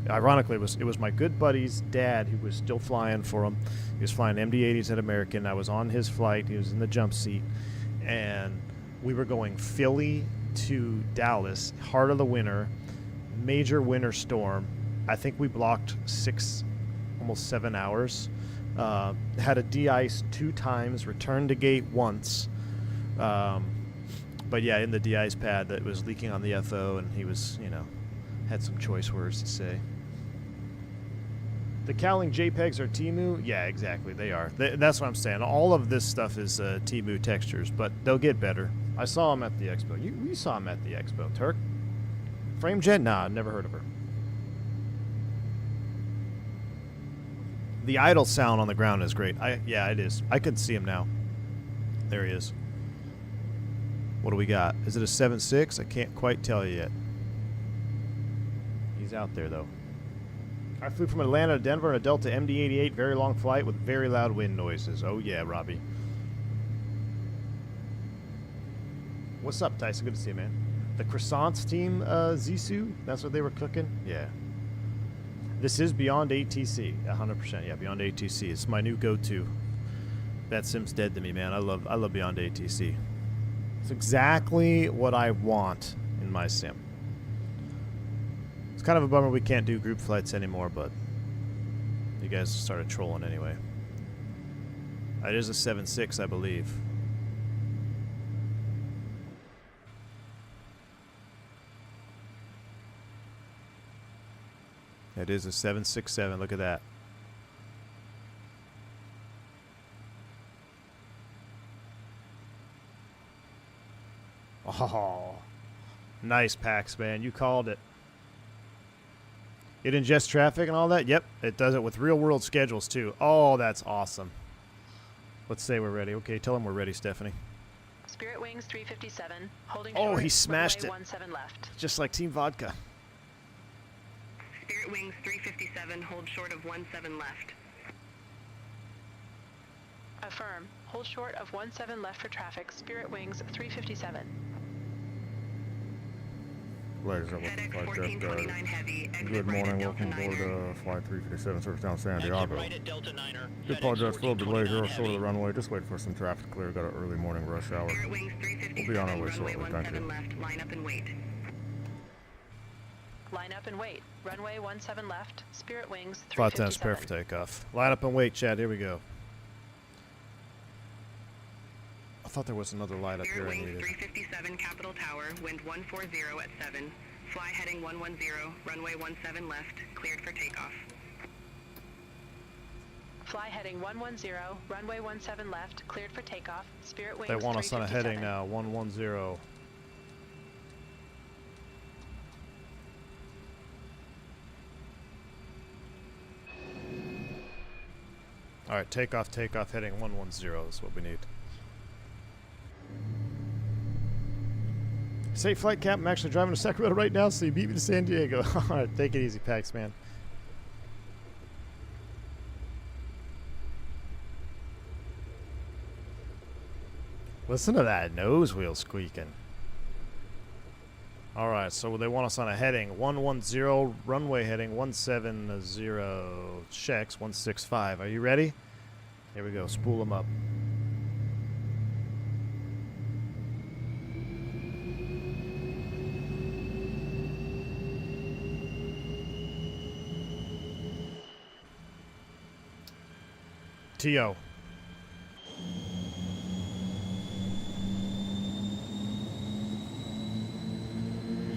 ironically, it was my good buddy's dad who was still flying for him. He was flying MD-80s at American. I was on his flight. He was in the jump seat. And we were going Philly to Dallas, heart of the winter. Major winter storm. I think we blocked almost 7 hours. Had a de-ice 2 times, returned to gate once. But yeah, in the de-ice pad that was leaking on the FO, and he was, had some choice words to say. The Cowling JPEGs are Temu? Yeah, exactly, they are. That's what I'm saying. All of this stuff is Temu textures, but they'll get better. I saw him at the expo. You saw him at the expo, Turk. FrameJet? Nah, never heard of her. The idle sound on the ground is great. Yeah, it is. I could see him now. There he is. What do we got? Is it a 7.6? I can't quite tell you yet. He's out there, though. I flew from Atlanta to Denver in a Delta MD-88. Very long flight with very loud wind noises. Oh, yeah, Robbie. What's up, Tyson? Good to see you, man. The Croissants team, Zissou, that's what they were cooking? Yeah. This is Beyond ATC, 100%. Yeah, Beyond ATC. It's my new go-to. That sim's dead to me, man. I love Beyond ATC. It's exactly what I want in my sim. It's kind of a bummer we can't do group flights anymore, but you guys started trolling anyway. It is a 7.6, I believe. It is a 767. Look at that. Oh, nice Pax, man. You called it. It ingests traffic and all that? Yep, it does it with real-world schedules, too. Oh, that's awesome. Let's say we're ready. Okay, tell him we're ready, Stephanie. Spirit Wings 357, holding Oh, short, he smashed runway it. 17 left. Just like Team Vodka. Spirit Wings 357, hold short of 17 left. Affirm, hold short of 17 left for traffic, Spirit Wings 357. Ladies and FedEx 1429 Heavy, exit good right morning. at Delta Welcome aboard Niner. Flight 357, service down San Exit Diego. right at Delta Niner. We FedEx apologize for a little delay here 1429 short of the Heavy. runway. Just wait for some traffic to clear. Got an early morning rush hour. Spirit Wings 357, We'll be on our way runway shortly. Thank 17 you. left, line up and wait. Line up and wait. Runway 17 left, Spirit Wings 5 times 357. spare for takeoff. Line up and wait, Chad. Here we go. I thought there was another light up here Spirit I Wings needed. 357, Capital Tower, wind 140 at 7. Fly heading 110, runway 17 left, cleared for takeoff. Fly heading 110, runway 17 left, cleared for takeoff, Spirit Wings They want us on a 357. heading now. 110. All right, takeoff, heading 110 is what we need. Say, flight cap, I'm actually driving to Sacramento right now, so you beat me to San Diego. All right, take it easy, Pax, man. Listen to that nose wheel squeaking. All right, so they want us on a heading 110, runway heading 170, checks 165. Are you ready? Here we go. Spool them up. TO.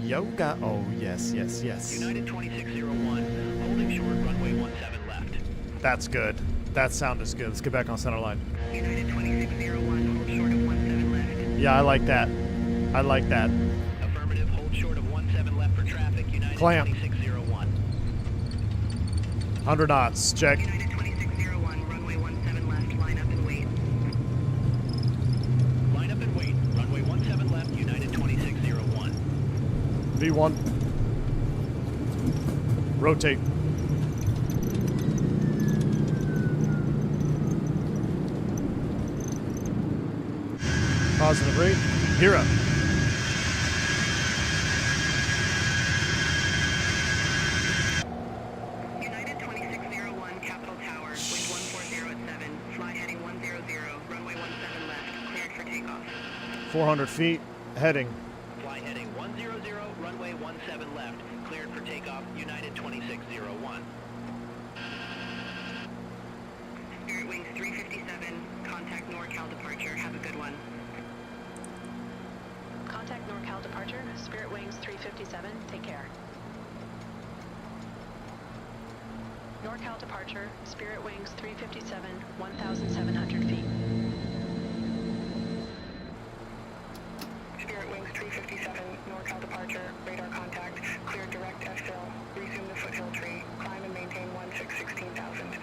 Yoga. Oh, yes, yes, yes. United 2601, holding short, runway 17 left. That's good. That sound is good. Let's get back on center line. United 2601, hold short of 17 left. Yeah, I like that. I like that. Affirmative, hold short of 17 left for traffic, United Clamp. 2601. 100 knots. Check. United 2601, runway 17 left, line up and wait. Line up and wait, runway 17 left, United 2601. V1. Rotate. Positive rate. Here up. United 2601, Capital Tower, wind 140 at 7, fly heading 100, runway 17 left, cleared for takeoff. 400 feet. Heading. Fly heading 100, runway 17 left, cleared for takeoff, United 2601. Spirit Wings 357, contact NorCal departure, have a good one. Contact NorCal departure, Spirit Wings 357, take care. NorCal departure, Spirit Wings 357, 1,700 feet. Spirit Wings 357, NorCal departure, radar contact, clear direct FSIL, resume the foothill tree, climb and maintain 16,000.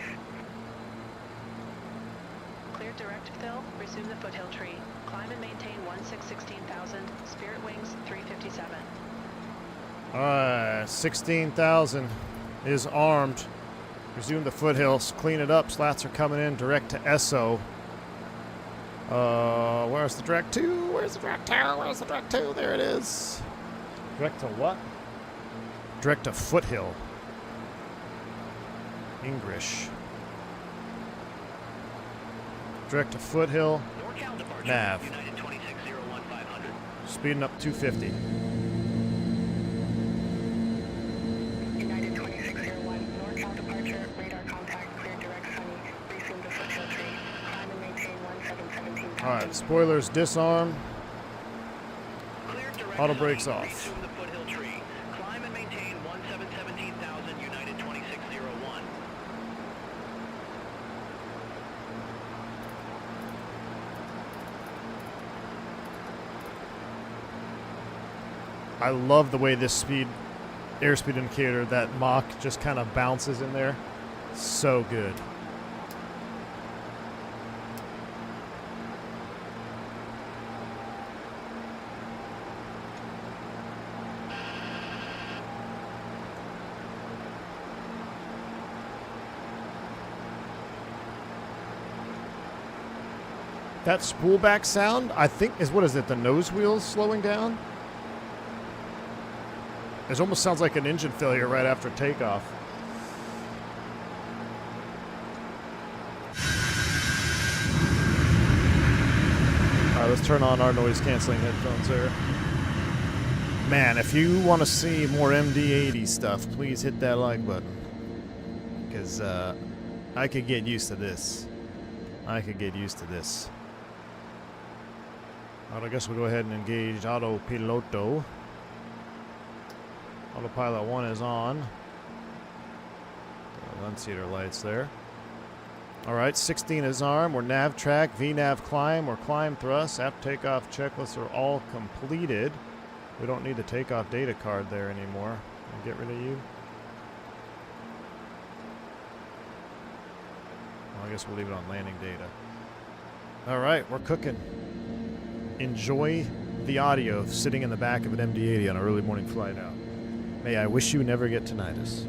Clear direct fill, resume the foothill tree. Climb and maintain 16,000, Spirit Wings 357. Alright, 16,000 is armed. Resume the foothills. Clean it up. Slats are coming in direct to SO. Where's the direct to? Where's the direct to? Where's the direct to? There it is. Direct to what? Direct to foothill. English. Direct to foothill. NorCal departure, Nav. United 2601, 500. Speeding up 250. United 2601, NorCal departure, radar contact, clear direct sunny, resume the foothill tree, climb and maintain 17,000. Alright, spoilers disarm. Clear direct Auto sunny, brakes off. resume the foothill tree. Climb and maintain 17,000, United 2601. I love the way this airspeed indicator, that Mach just kind of bounces in there. So good. That spoolback sound, I think, is, what is it, the nose wheels slowing down? It almost sounds like an engine failure right after takeoff. Alright, let's turn on our noise canceling headphones there. Man, if you want to see more MD-80 stuff, please hit that like button. Because I could get used to this. I could get used to this. Alright, I guess we'll go ahead and engage autopiloto. Autopilot 1 is on. One-seater lights there. Alright, 16 is armed. We're nav track, VNAV climb, or climb thrust. Aft takeoff checklists are all completed. We don't need the takeoff data card there anymore. I'll get rid of you. Well, I guess we'll leave it on landing data. All right, we're cooking. Enjoy the audio of sitting in the back of an MD-80 on an early morning flight out. May I wish you never get tinnitus.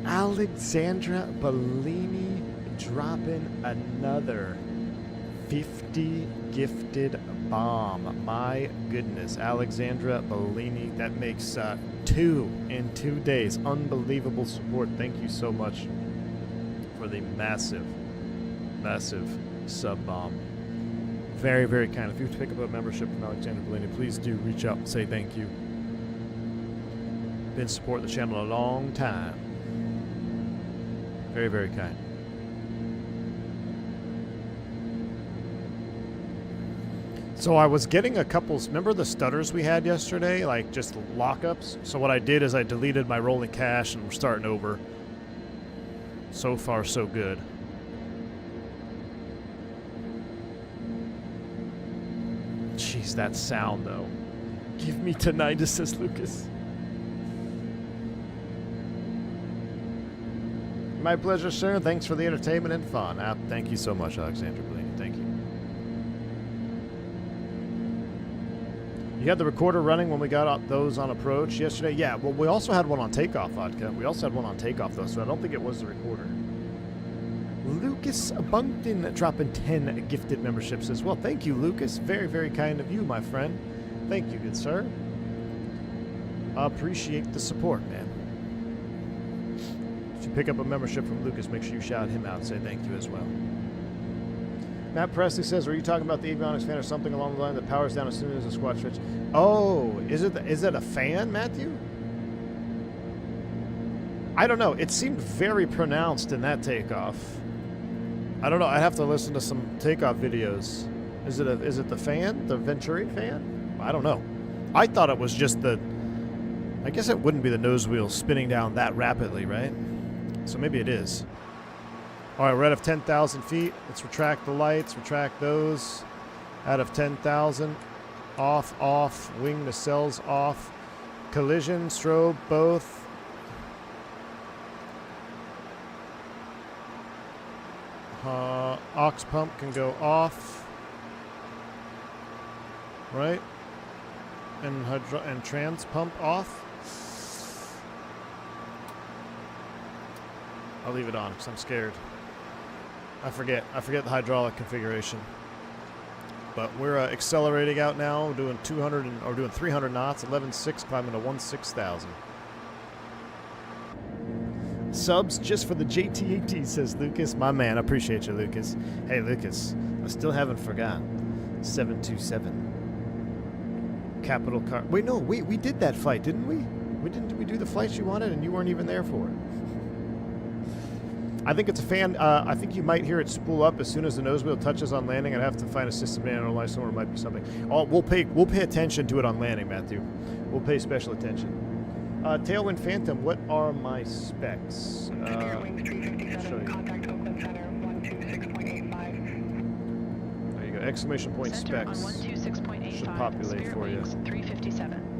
Alexandra Bellini dropping another 50 gifted bomb. My goodness, Alexandra Bellini. That makes 2 in 2 days. Unbelievable support. Thank you so much for the massive, massive sub bomb. Very, very kind. If you pick up a membership from Alexandra Bellini, please do reach out and say thank you. Been supporting the channel a long time. Very, very kind. So I was getting a couple, remember the stutters we had yesterday? Like just lockups? So what I did is I deleted my rolling cache and we're starting over. So far, so good. Jeez, that sound though. Give me tinnitus, says Lucas. My pleasure, sir. Thanks for the entertainment and fun. Thank you so much, Alexandra Bellini. Thank you. You had the recorder running when we got those on approach yesterday? Yeah, well, we also had one on takeoff, Vodka. We also had one on takeoff, though, so I don't think it was the recorder. Lucas Bunkton dropping 10 gifted memberships as well. Thank you, Lucas. Very, very kind of you, my friend. Thank you, good sir. Appreciate the support, man. If you pick up a membership from Lucas, make sure you shout him out and say thank you as well. Matt Presley says, "Are you talking about the avionics fan or something along the line that powers down as soon as the squad switch?" Oh, is it a fan, Matthew? I don't know. It seemed very pronounced in that takeoff. I don't know. I'd have to listen to some takeoff videos. Is it the fan, the Venturi fan? I don't know. I thought it was just the. I guess it wouldn't be the nose wheel spinning down that rapidly, right? So maybe it is. All right, we're out of 10,000 feet. Let's retract the lights, retract those. Out of 10,000. Off, off. Wing nacelles off. Collision, strobe, both. Aux pump can go off. Right? And trans pump off. I'll leave it on because I'm scared. I forget the hydraulic configuration. But we're accelerating out now, doing 300 knots, 11.6, climbing to 16,000. Subs just for the JTAT, says Lucas. My man, I appreciate you, Lucas. Hey, Lucas, I still haven't forgotten. 727. Capital car. Wait, no, we did that flight, didn't we? Did we do the flights you wanted and you weren't even there for it? I think it's a fan. I think you might hear it spool up as soon as the nose wheel touches on landing. I'd have to find a system to analyze somewhere. It might be something. Oh, we'll pay attention to it on landing, Matthew. We'll pay special attention. Tailwind Phantom, what are my specs? Wings 357, contact Oakland Center 126.85. There you go. Exclamation point Center specs. on 126.85. Should populate Spirit for you. Wings 357.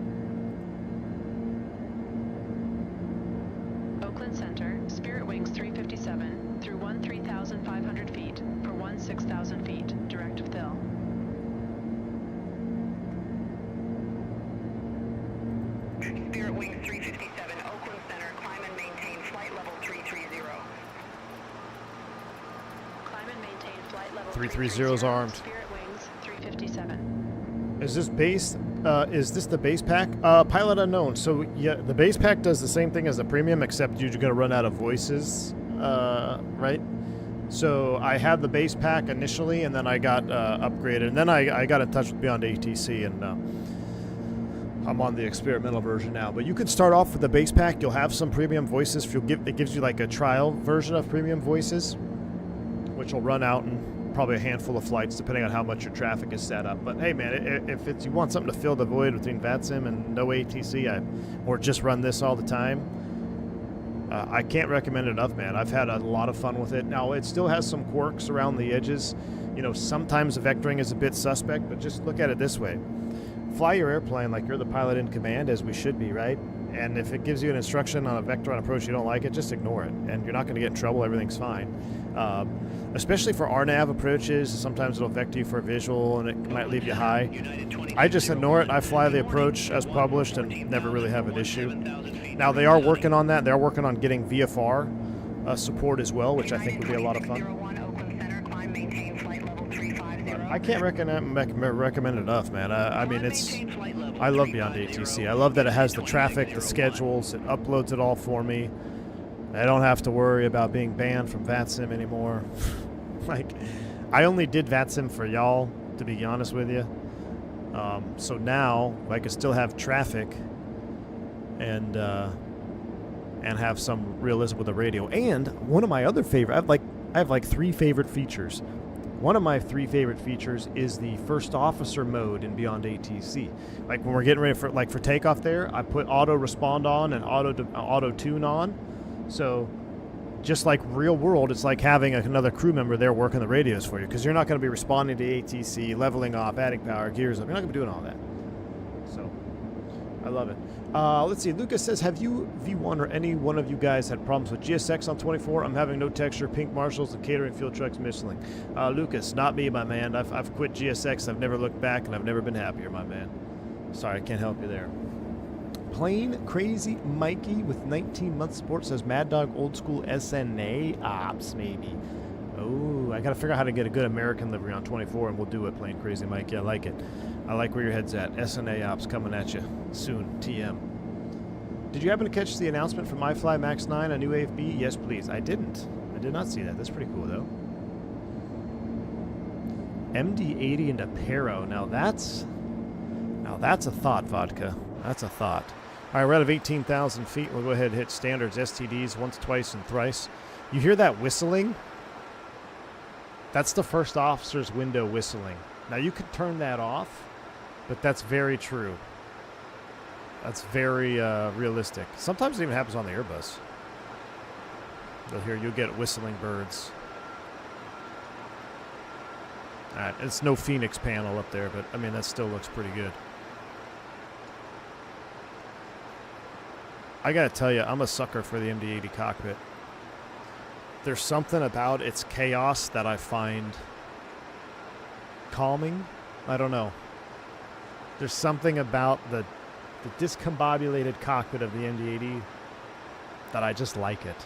Oakland Center, Spirit Wings 357 through 13,500 feet for 16,000 feet, direct of fill. Spirit Wings 357, Oakland Center, climb and maintain flight level 330. Climb and maintain flight level 330 is armed. Spirit Wings 357. Is this the base pack? Pilot unknown. So yeah, the base pack does the same thing as the premium, except you're gonna run out of voices, right? So I had the base pack initially, and then I got upgraded, and then I got in touch with Beyond ATC, and I'm on the experimental version now. But you can start off with the base pack. You'll have some premium voices. It gives you like a trial version of premium voices, which will run out in probably a handful of flights, depending on how much your traffic is set up. But hey, man, if you want something to fill the void between VATSIM and no ATC, or just run this all the time, I can't recommend it enough, man. I've had a lot of fun with it. Now, it still has some quirks around the edges. You know, sometimes the vectoring is a bit suspect, but just look at it this way. Fly your airplane like you're the pilot in command, as we should be, right? And if it gives you an instruction on a vector on approach you don't like it, just ignore it. And you're not going to get in trouble. Everything's fine. Especially for RNAV approaches, sometimes it'll vector you for a visual and it might leave you high. I just ignore it. I fly the approach as published and never really have an issue. Now, they are working on that. They're working on getting VFR support as well, which I think would be a lot of fun. I can't recommend it enough, man. I mean, I love Beyond ATC. I love that it has the traffic, the schedules. It uploads it all for me. I don't have to worry about being banned from VATSIM anymore. Like, I only did VATSIM for y'all, to be honest with you. So now I can still have traffic and have some realism with the radio. And one of my other favorite, I have like 3 favorite features. One of my 3 favorite features is the first officer mode in Beyond ATC. Like when we're getting ready for takeoff there, I put auto respond on and auto tune on. So just like real world, it's like having another crew member there working the radios for you, because you're not going to be responding to ATC, leveling off, adding power, gears up. You're not going to be doing all that. So I love it. Let's see. Lucas says, have you, V1 or any one of you guys had problems with GSX on 24? I'm having no texture, pink marshals, and catering fuel trucks missing. Lucas, not me, my man. I've quit GSX. I've never looked back, and I've never been happier, my man. Sorry, I can't help you there. Plain Crazy Mikey with 19 months support says Maddog old school SNA ops maybe. Oh, I gotta figure out how to get a good American livery on 24, and we'll do it. Plain Crazy Mikey, I like it. I like where your head's at. SNA ops coming at you soon. TM. Did you happen to catch the announcement from iFly Max 9 a new AFB? Yes, please. I didn't. I did not see that. That's pretty cool though. MD80 into Pero. Now that's a thought, Vodka. That's a thought. All right, we're out of 18,000 feet. We'll go ahead and hit standards, STDs, once, twice, and thrice. You hear that whistling? That's the first officer's window whistling. Now, you could turn that off, but that's very true. That's very realistic. Sometimes it even happens on the Airbus. You'll get whistling birds. All right, it's no Fenix panel up there, but, I mean, that still looks pretty good. I gotta tell you, I'm a sucker for the MD-80 cockpit. There's something about its chaos that I find calming. I don't know. There's something about the discombobulated cockpit of the MD-80 that I just like it.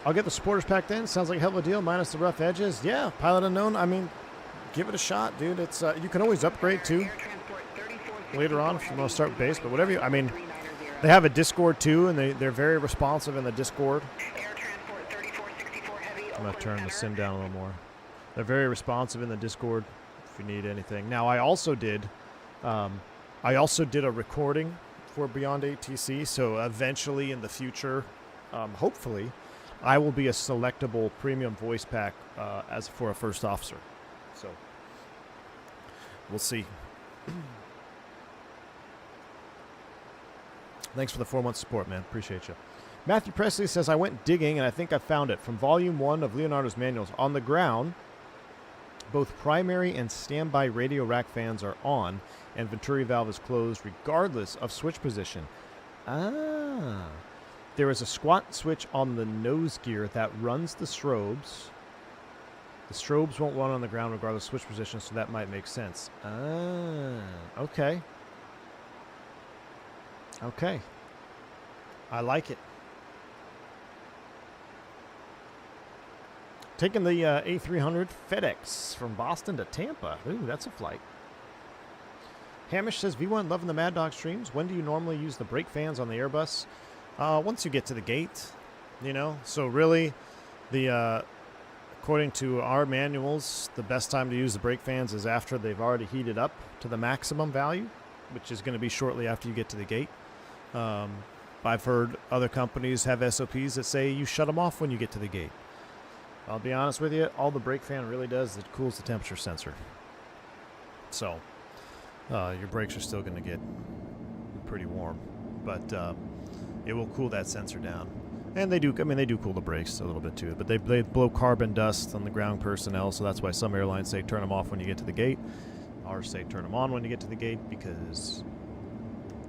I'll get the supporters packed in. Sounds like a hell of a deal, minus the rough edges. Yeah, Pilot Unknown, I mean, give it a shot, dude. It's you can always upgrade, too, later on if you want to start base. But whatever I mean, they have a Discord, too, and they're very responsive in the Discord. I'm going to turn the sim down a little more. They're very responsive in the Discord if you need anything. Now, I also did a recording for Beyond ATC, so eventually in the future, hopefully, I will be a selectable premium voice pack as for a first officer. So we'll see. Thanks for the 4-month support, man. Appreciate you. Matthew Presley says, I went digging and I think I found it. From Volume 1 of Leonardo's manuals. On the ground, both primary and standby radio rack fans are on and Venturi valve is closed regardless of switch position. Ah. There is a squat switch on the nose gear that runs the strobes. The strobes won't run on the ground regardless of switch position, so that might make sense. Ah, okay. Okay. I like it. Taking the A300 FedEx from Boston to Tampa. Ooh, that's a flight. Hamish says, V1, loving the Maddog streams. When do you normally use the brake fans on the Airbus? Once you get to the gate, you know. So really, according to our manuals, the best time to use the brake fans is after they've already heated up to the maximum value, which is going to be shortly after you get to the gate. I've heard other companies have SOPs that say you shut them off when you get to the gate. I'll be honest with you, all the brake fan really does is it cools the temperature sensor. So your brakes are still going to get pretty warm, but it will cool that sensor down. And they do, I mean, they do cool the brakes a little bit too, but they blow carbon dust on the ground personnel, so that's why some airlines say turn them off when you get to the gate. Ours say turn them on when you get to the gate because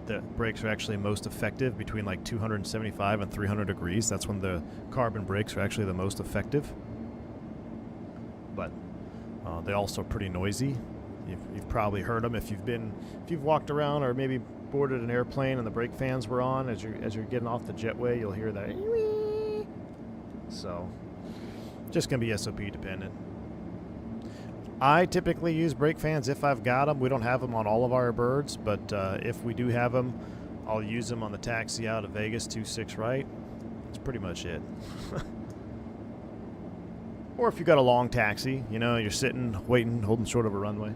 the brakes are actually most effective between like 275 and 300 degrees. That's when the carbon brakes are actually the most effective. But they're also pretty noisy. You've probably heard them if you've walked around or maybe boarded an airplane and the brake fans were on as you're getting off the jetway. You'll hear that. So, just gonna be SOP dependent. I typically use brake fans if I've got them. We don't have them on all of our birds, but if we do have them, I'll use them on the taxi out of Vegas 26 right. That's pretty much it. Or if you got a long taxi, you know, you're sitting, waiting, holding short of a runway.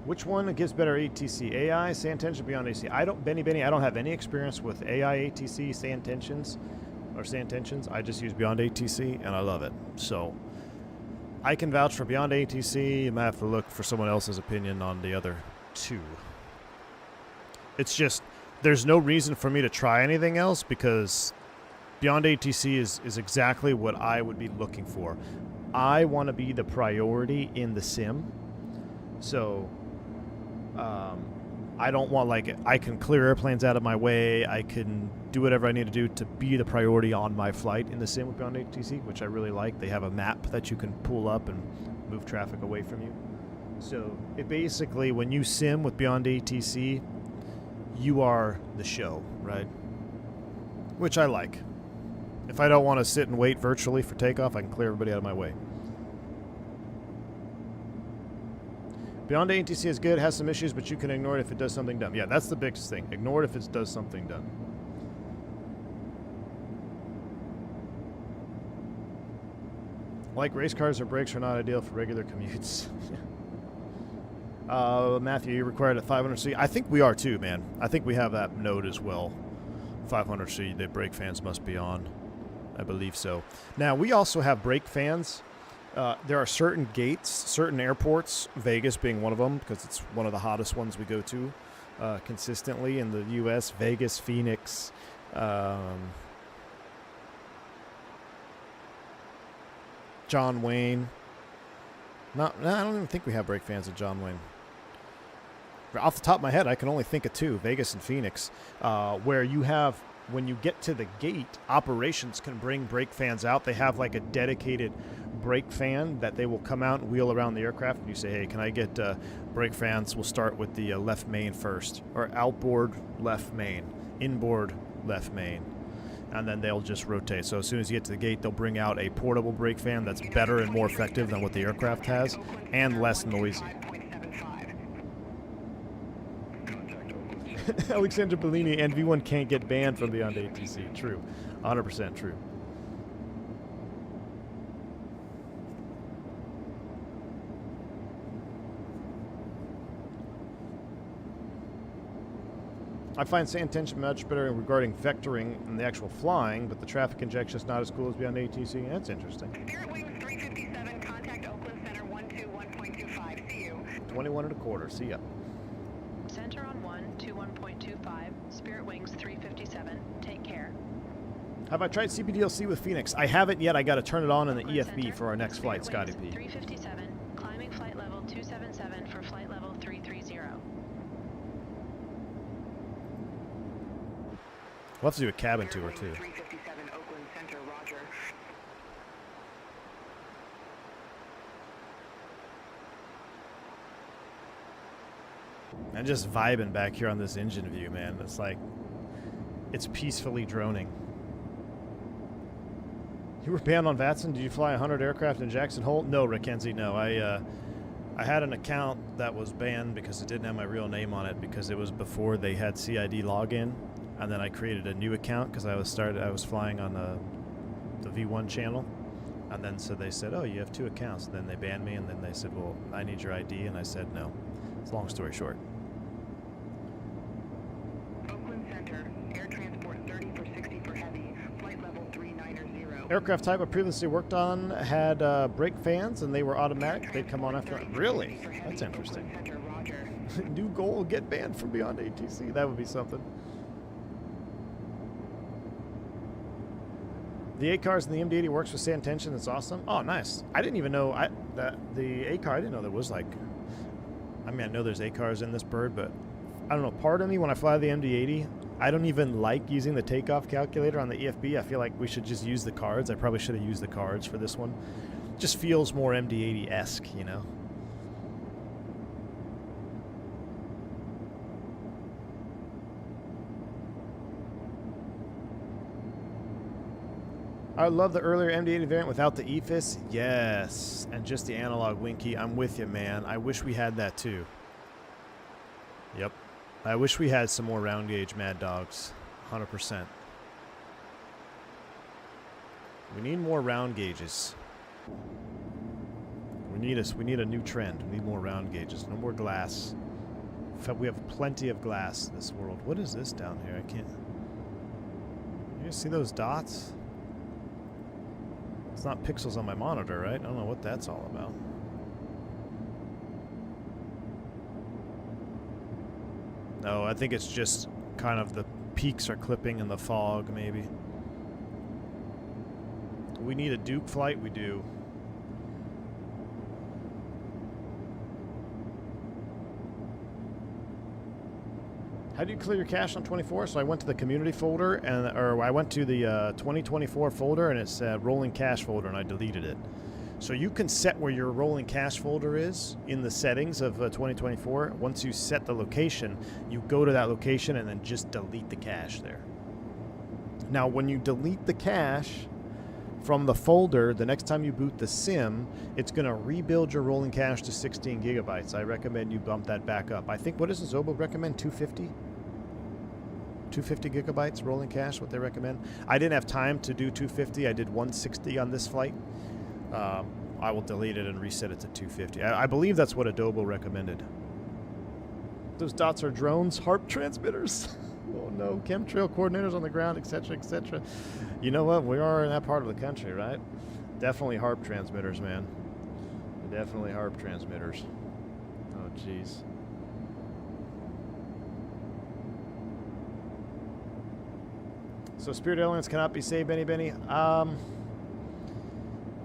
Which one gives better ATC? AI, sand tension, beyond ATC? I don't, Benny, I don't have any experience with AI ATC sand tensions or sand tensions. I just use beyond ATC and I love it. So I can vouch for beyond ATC. You might have to look for someone else's opinion on the other two. It's just, there's no reason for me to try anything else because beyond ATC is exactly what I would be looking for. I want to be the priority in the sim. So I don't want, like, I can clear airplanes out of my way. I can do whatever I need to do to be the priority on my flight in the sim with Beyond ATC, which I really like. They have a map that you can pull up and move traffic away from you. So it basically, when you sim with Beyond ATC, you are the show, right? Which I like. If I don't want to sit and wait virtually for takeoff, I can clear everybody out of my way. Beyond ATC is good, has some issues, but you can ignore it if it does something dumb. Yeah, that's the biggest thing. Ignore it if it does something dumb. Like race cars, or brakes are not ideal for regular commutes. Matthew, you required at 500C. I think we are too, man. I think we have that note as well. 500C, the brake fans must be on. I believe so. Now, we also have brake fans. There are certain gates, certain airports, Vegas being one of them, because it's one of the hottest ones we go to consistently in the U.S. Vegas, Phoenix, John Wayne. I don't even think we have brake fans at John Wayne. Off the top of my head, I can only think of two, Vegas and Phoenix, where you have, when you get to the gate, operations can bring brake fans out. They have like a dedicated brake fan that they will come out and wheel around the aircraft, and you say, hey, can I get brake fans? We'll start with the left main first, or outboard left main, inboard left main, and then they'll just rotate. So as soon as you get to the gate, they'll bring out a portable brake fan that's better and more effective than what the aircraft has, and less noisy. Alexander Bellini and V1 can't get banned from Beyond ATC. True. 100% true. I find sand tension much better regarding vectoring and the actual flying, but the traffic injection is not as cool as Beyond ATC. That's interesting. Spirit Wings 357, contact Oakland Center 121.25. See you. 21.25. See ya. Center on 121.25, Spirit Wings 357, take care. Have I tried CPDLC with Phoenix? I haven't yet. I got to turn it on in the Oakland EFB Center, for our next flight, Spirit Scotty Wings P. 357, climbing flight level 277 for flight level 330. We'll have to do a cabin tour, too. 357, Oakland Center, roger. And just vibing back here on this engine view, man. It's like, it's peacefully droning. You were banned on Vatson? Did you fly 100 aircraft in Jackson Hole? No, Rickenzie, no. I had an account that was banned because it didn't have my real name on it, because it was before they had CID login. And then I created a new account because I was flying on the V1 channel. And then so they said, oh, you have two accounts. And then they banned me, and then they said, well, I need your ID. And I said, no. It's a long story short. Oakland Center, air transport 30 for 60 for heavy, flight level 390. Aircraft type I previously worked on had brake fans, and they were automatic. They'd come on after. Really? That's interesting. Center, roger. New goal, get banned from Beyond ATC. That would be something. The ACARs and the MD-80 works with sand tension. That's awesome. Oh, nice. I didn't even know that the ACAR. I didn't know there was like. I mean, I know there's ACARs in this bird, but I don't know. Part of me, when I fly the MD-80, I don't even like using the takeoff calculator on the EFB. I feel like we should just use the cards. I probably should have used the cards for this one. Just feels more MD-80-esque, you know. I love the earlier MD-80 variant without the EFIS. Yes, and just the analog Winky. I'm with you, man. I wish we had that too. Yep. I wish we had some more round gauge Mad Dogs. 100%. We need more round gauges. We need a new trend. We need more round gauges. No more glass. In fact, we have plenty of glass in this world. What is this down here? I can't. You guys see those dots? It's not pixels on my monitor, right? I don't know what that's all about. No, I think it's just kind of the peaks are clipping in the fog, maybe. We need a Duke flight? We do. How do you clear your cache on 24? So I went to the community folder, or I went to the 2024 folder, and it said rolling cache folder, and I deleted it. So you can set where your rolling cache folder is in the settings of 2024. Once you set the location, you go to that location and then just delete the cache there. Now, when you delete the cache from the folder, the next time you boot the sim, it's going to rebuild your rolling cache to 16 gigabytes. I recommend you bump that back up. I think, what does the Zobo recommend? 250? 250 gigabytes rolling cache, what they recommend. I didn't have time to do 250. I did 160 on this flight. I will delete it and reset it to 250. I believe that's what Adobo recommended. Those dots are drones, HARP transmitters. Oh no, chemtrail coordinators on the ground, etc., etc. You know what? We are in that part of the country, right? Definitely HARP transmitters, man. Definitely HARP transmitters. Oh, jeez. So Spirit Airlines cannot be saved, Benny.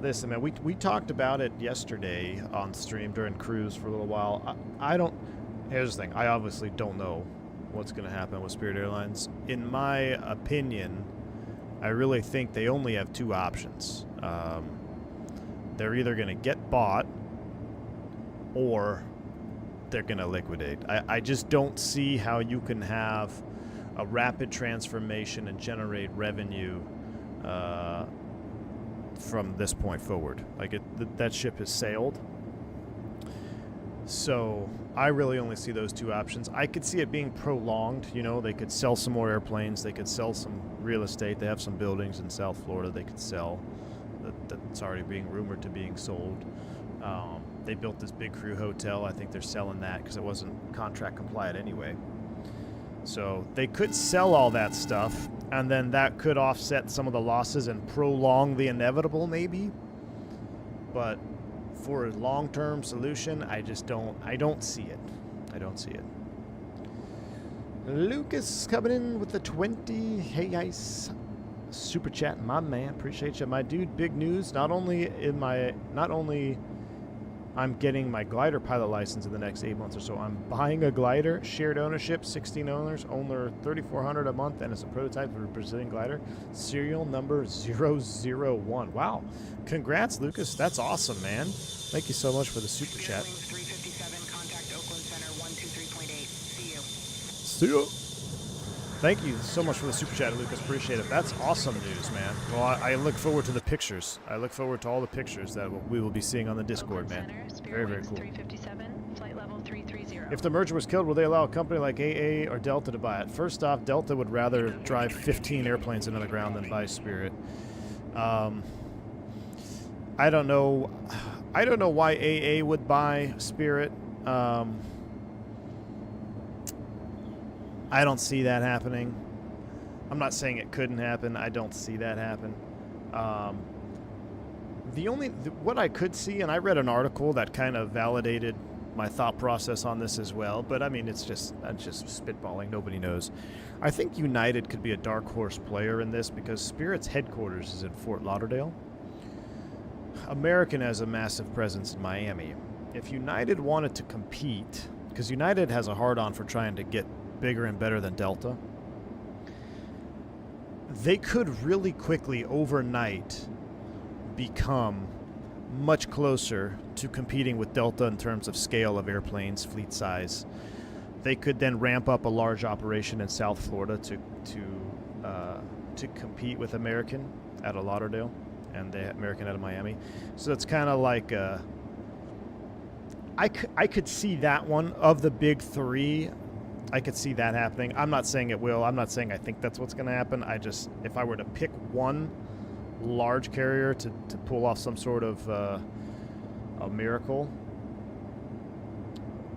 Listen, man, we talked about it yesterday on stream during cruise for a little while. I don't. Here's the thing. I obviously don't know what's going to happen with Spirit Airlines. In my opinion, I really think they only have two options. They're either going to get bought or they're going to liquidate. I just don't see how you can have a rapid transformation and generate revenue from this point forward. Like that ship has sailed. So I really only see those two options. I could see it being prolonged. You know, they could sell some more airplanes. They could sell some real estate. They have some buildings in South Florida they could sell that's already being rumored to being sold. They built this big crew hotel. I think they're selling that because it wasn't contract compliant anyway. So they could sell all that stuff, and then that could offset some of the losses and prolong the inevitable, maybe. But for a long-term solution, I don't see it. I don't see it. Lucas coming in with the 20. Hey guys, super chat, my man, appreciate you, my dude. Big news. Not only I'm getting my glider pilot license in the next 8 months or so. I'm buying a glider, shared ownership, 16 owners, owner $3,400 a month, and it's a prototype of a Brazilian glider, serial number 001. Wow, congrats, Lucas. That's awesome, man. Thank you so much for the super chat. 357, contact Oakland Center 123.8. See you. See ya. Thank you so much for the super chat, Lucas. Appreciate it. That's awesome news, man. Well, I look forward to the pictures. I look forward to all the pictures that we will be seeing on the Discord, man. Very, very cool. 357, flight level 330. If the merger was killed, will they allow a company like AA or Delta to buy it? First off, Delta would rather drive 15 airplanes into the ground than buy Spirit. I don't know. I don't know why AA would buy Spirit. I don't see that happening. I'm not saying it couldn't happen. I don't see that happen. What I could see, and I read an article that kind of validated my thought process on this as well, but I mean, I'm just spitballing. Nobody knows. I think United could be a dark horse player in this because Spirit's headquarters is in Fort Lauderdale. American has a massive presence in Miami. If United wanted to compete, because United has a hard-on for trying to get bigger and better than Delta, they could really quickly, overnight, become much closer to competing with Delta in terms of scale of airplanes, fleet size. They could then ramp up a large operation in South Florida to compete with American out of Lauderdale and the American out of Miami. So it's kind of like I could see that one of the big three. I could see that happening. I'm not saying it will. I'm not saying I think that's what's going to happen. If I were to pick one large carrier to pull off some sort of a miracle,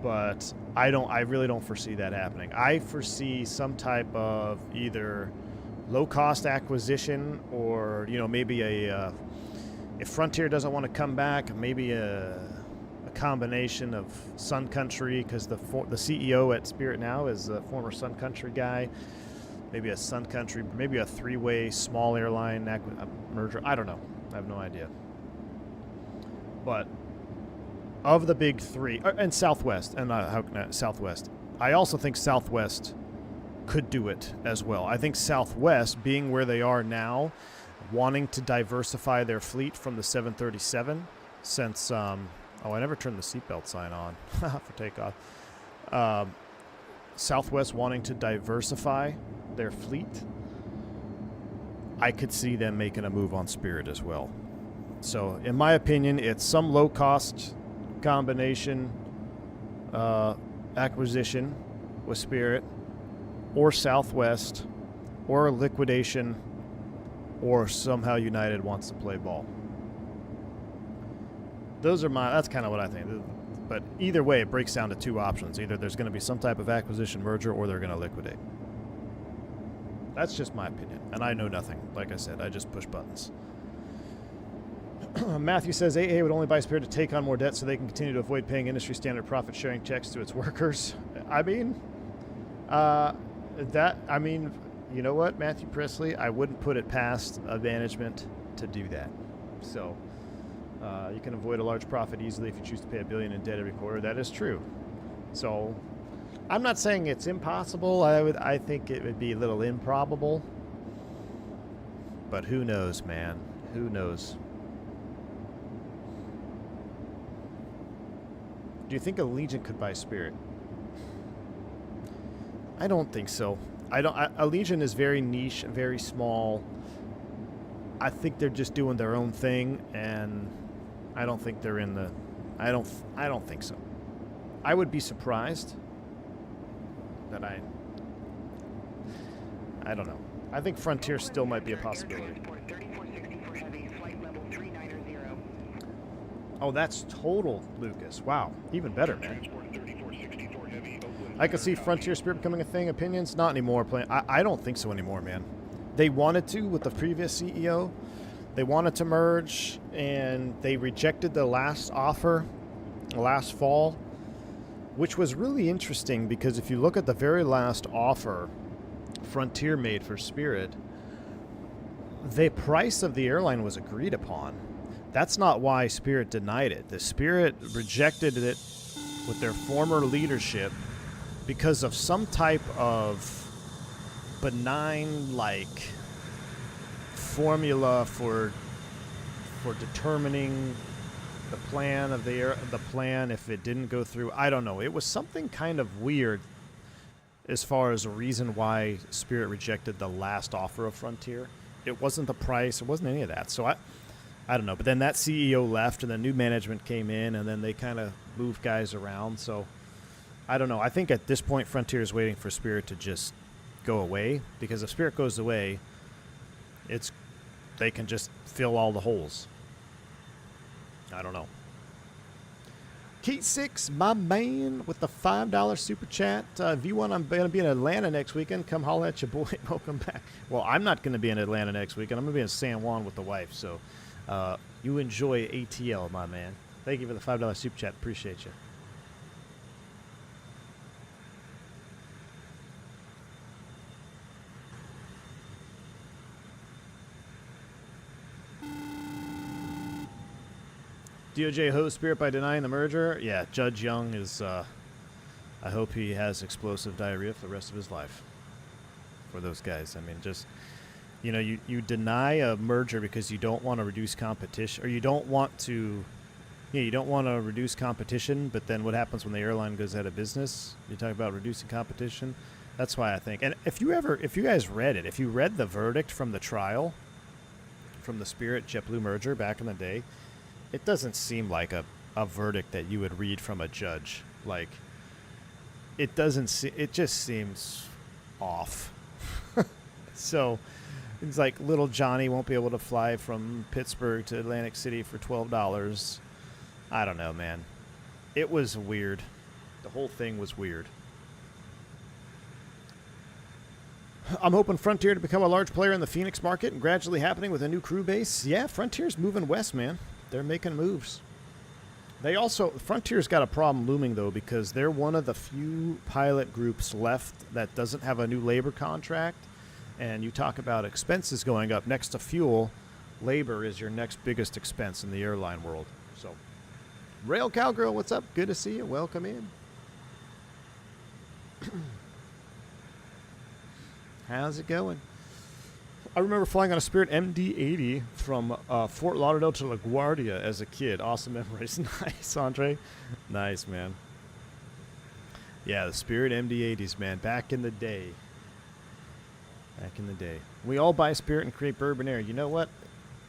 but I really don't foresee that happening. I foresee some type of either low-cost acquisition or, maybe if Frontier doesn't want to come back, maybe a combination of Sun Country, because the CEO at Spirit now is a former Sun Country guy. Maybe a Sun Country, maybe a three-way small airline merger. I don't know. I have no idea. But of the big three, and Southwest, Southwest, I also think Southwest could do it as well. I think Southwest, being where they are now, wanting to diversify their fleet from the 737, since I never turned the seatbelt sign on for takeoff. Southwest wanting to diversify their fleet, I could see them making a move on Spirit as well. So, in my opinion, it's some low-cost combination acquisition with Spirit, or Southwest, or liquidation, or somehow United wants to play ball. That's kind of what I think. But either way, it breaks down to two options. Either there's going to be some type of acquisition merger, or they're going to liquidate. That's just my opinion, and I know nothing. Like I said, I just push buttons. Matthew says AA would only buy Spirit to take on more debt so they can continue to avoid paying industry standard profit sharing checks to its workers. I mean, you know what, Matthew Presley, I wouldn't put it past management to do that. So you can avoid a large profit easily if you choose to pay $1 billion in debt every quarter. That is true. So I'm not saying it's impossible. I think it would be a little improbable. But who knows, man? Who knows? Do you think Allegiant could buy Spirit? I don't think so. Allegiant is very niche, very small. I think they're just doing their own thing, and I don't think they're in the. I don't think so. I would be surprised. But I don't know. I think Frontier still might be a possibility. Oh, that's total, Lucas. Wow, even better, man. I could see Frontier Spirit becoming a thing. Opinions? Not anymore. I don't think so anymore, man. They wanted to with the previous CEO. They wanted to merge, and they rejected the last offer last fall, which was really interesting because if you look at the very last offer Frontier made for Spirit, the price of the airline was agreed upon. That's not why Spirit denied it. The Spirit rejected it with their former leadership because of some type of benign, formula for determining the plan of the plan if it didn't go through. I don't know. It was something kind of weird as far as a reason why Spirit rejected the last offer of Frontier. It wasn't the price. It wasn't any of that. So I don't know. But then that CEO left, and then new management came in, and then they kind of moved guys around. So I don't know. I think at this point, Frontier is waiting for Spirit to just go away, because if Spirit goes away, they can just fill all the holes. I don't know. Key 6, my man, with the $5 super chat. V1, I'm going to be in Atlanta next weekend. Come holler at your boy. Welcome back. Well, I'm not going to be in Atlanta next weekend. I'm going to be in San Juan with the wife. So you enjoy ATL, my man. Thank you for the $5 super chat. Appreciate you. DOJ host Spirit by denying the merger. Yeah, Judge Young is, I hope he has explosive diarrhea for the rest of his life. For those guys. I mean, just, you know, you deny a merger because you don't want to reduce competition, or you don't want to, yeah, you don't want to reduce competition, but then what happens when the airline goes out of business? You talk about reducing competition. That's why I think, and if you guys read it, if you read the verdict from the trial, from the Spirit JetBlue merger back in the day, it doesn't seem like a verdict that you would read from a judge. Like, it just seems off. So it's like little Johnny won't be able to fly from Pittsburgh to Atlantic City for $12. I don't know, man. It was weird. The whole thing was weird. I'm hoping Frontier to become a large player in the Phoenix market and gradually happening with a new crew base. Yeah, Frontier's moving west, man. They're making moves. Frontier's got a problem looming, though, because they're one of the few pilot groups left that doesn't have a new labor contract. And you talk about expenses going up. Next to fuel, labor is your next biggest expense in the airline world. So, Rail Cowgirl, what's up? Good to see you. Welcome in. How's it going? I remember flying on a Spirit MD-80 from Fort Lauderdale to LaGuardia as a kid. Awesome memories. Nice, Andre. Nice, man. Yeah, the Spirit MD-80s, man. Back in the day. Back in the day. We all buy Spirit and create Bourbon Air. You know what?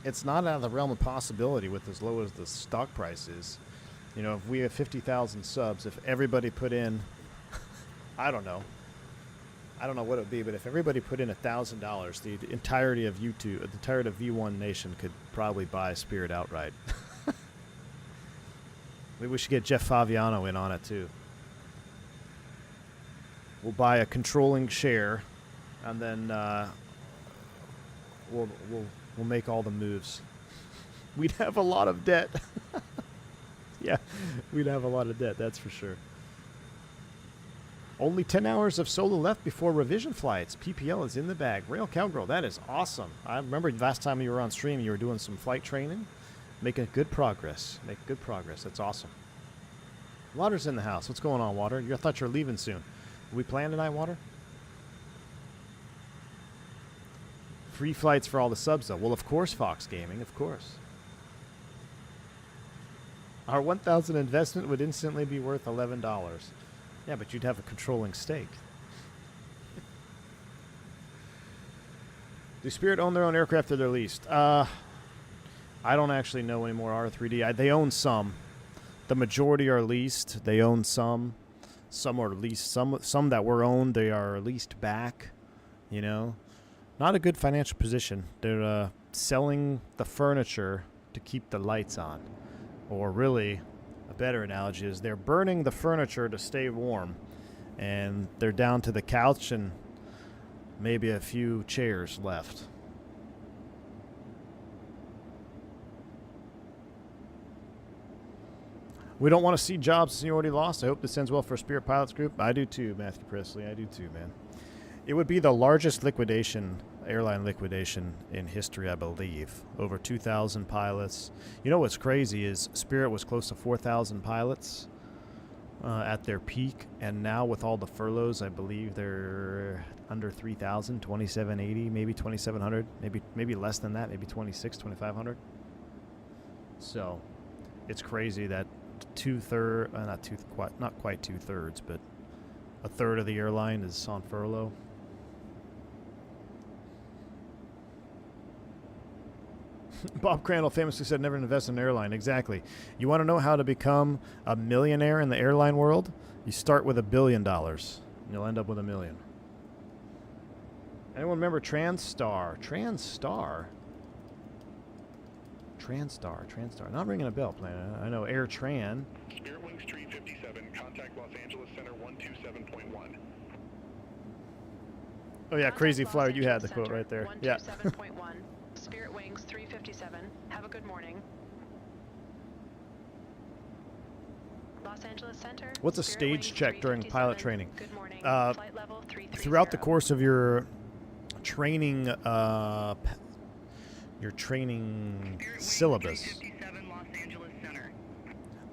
It's not out of the realm of possibility with as low as the stock price is. You know, if we have 50,000 subs, if everybody put in, I don't know what it would be, but if everybody put in $1,000, the entirety of YouTube, the entirety of V1 Nation could probably buy Spirit outright. Maybe we should get Jeff Favignano in on it too. We'll buy a controlling share, and then we'll make all the moves. We'd have a lot of debt. Yeah, we'd have a lot of debt. That's for sure. Only 10 hours of solo left before revision flights. PPL is in the bag. Rail Cowgirl, that is awesome. I remember last time you were on stream, you were doing some flight training. Making good progress. Make good progress. That's awesome. Water's in the house. What's going on, Water? I thought you were leaving soon. Are we playing tonight, Water? Free flights for all the subs, though. Well, of course, Fox Gaming. Of course. Our 1,000 investment would instantly be worth $11. Yeah, but you'd have a controlling stake. Do Spirit own their own aircraft or they're leased? I don't actually know anymore. R3D. They own some. The majority are leased. They own some. Some are leased. Some that were owned, they are leased back. You know, not a good financial position. They're selling the furniture to keep the lights on, or really. A better analogy is they're burning the furniture to stay warm, and they're down to the couch and maybe a few chairs left. We don't want to see jobs seniority lost. I hope this ends well for Spirit Pilots Group. I do too, Matthew Presley. I do too, man. It would be the largest airline liquidation in history, I believe. Over 2,000 pilots. You know what's crazy is Spirit was close to 4,000 pilots at their peak, and now with all the furloughs, I believe they're under 3,000, 2,780, maybe 2,700, maybe less than that, maybe 2,500. So it's crazy that not quite 2/3, but a third of the airline is on furlough. Bob Crandall famously said, never invest in an airline. Exactly. You want to know how to become a millionaire in the airline world? You start with $1 billion, and you'll end up with $1 million. Anyone remember TransStar? TransStar. Not ringing a bell, Planet. I know AirTran. Spirit Wings Tree 57, contact Los Angeles Center 127.1. Oh yeah, Crazy Flyer, you had the quote right there. Yeah. 127.1. Spirit Wings 357. Have a good morning. Los Angeles Center. What's a Spirit stage Wings check during pilot 357. training? Good morning. Flight level 330. Throughout the course of your training, Spirit syllabus. Wings 357, Los Angeles Center.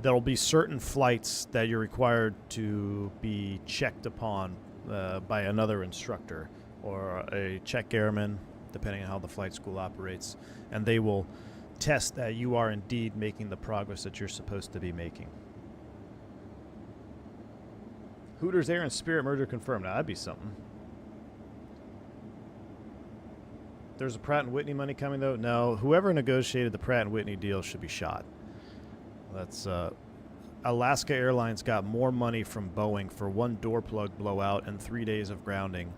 there'll be certain flights that you're required to be checked upon by another instructor or a check airman, depending on how the flight school operates, and they will test that you are indeed making the progress that you're supposed to be making. Hooters Air and Spirit merger confirmed. Now, that'd be something. There's a Pratt & Whitney money coming, though? No. Whoever negotiated the Pratt & Whitney deal should be shot. That's, Alaska Airlines got more money from Boeing for one door plug blowout and 3 days of grounding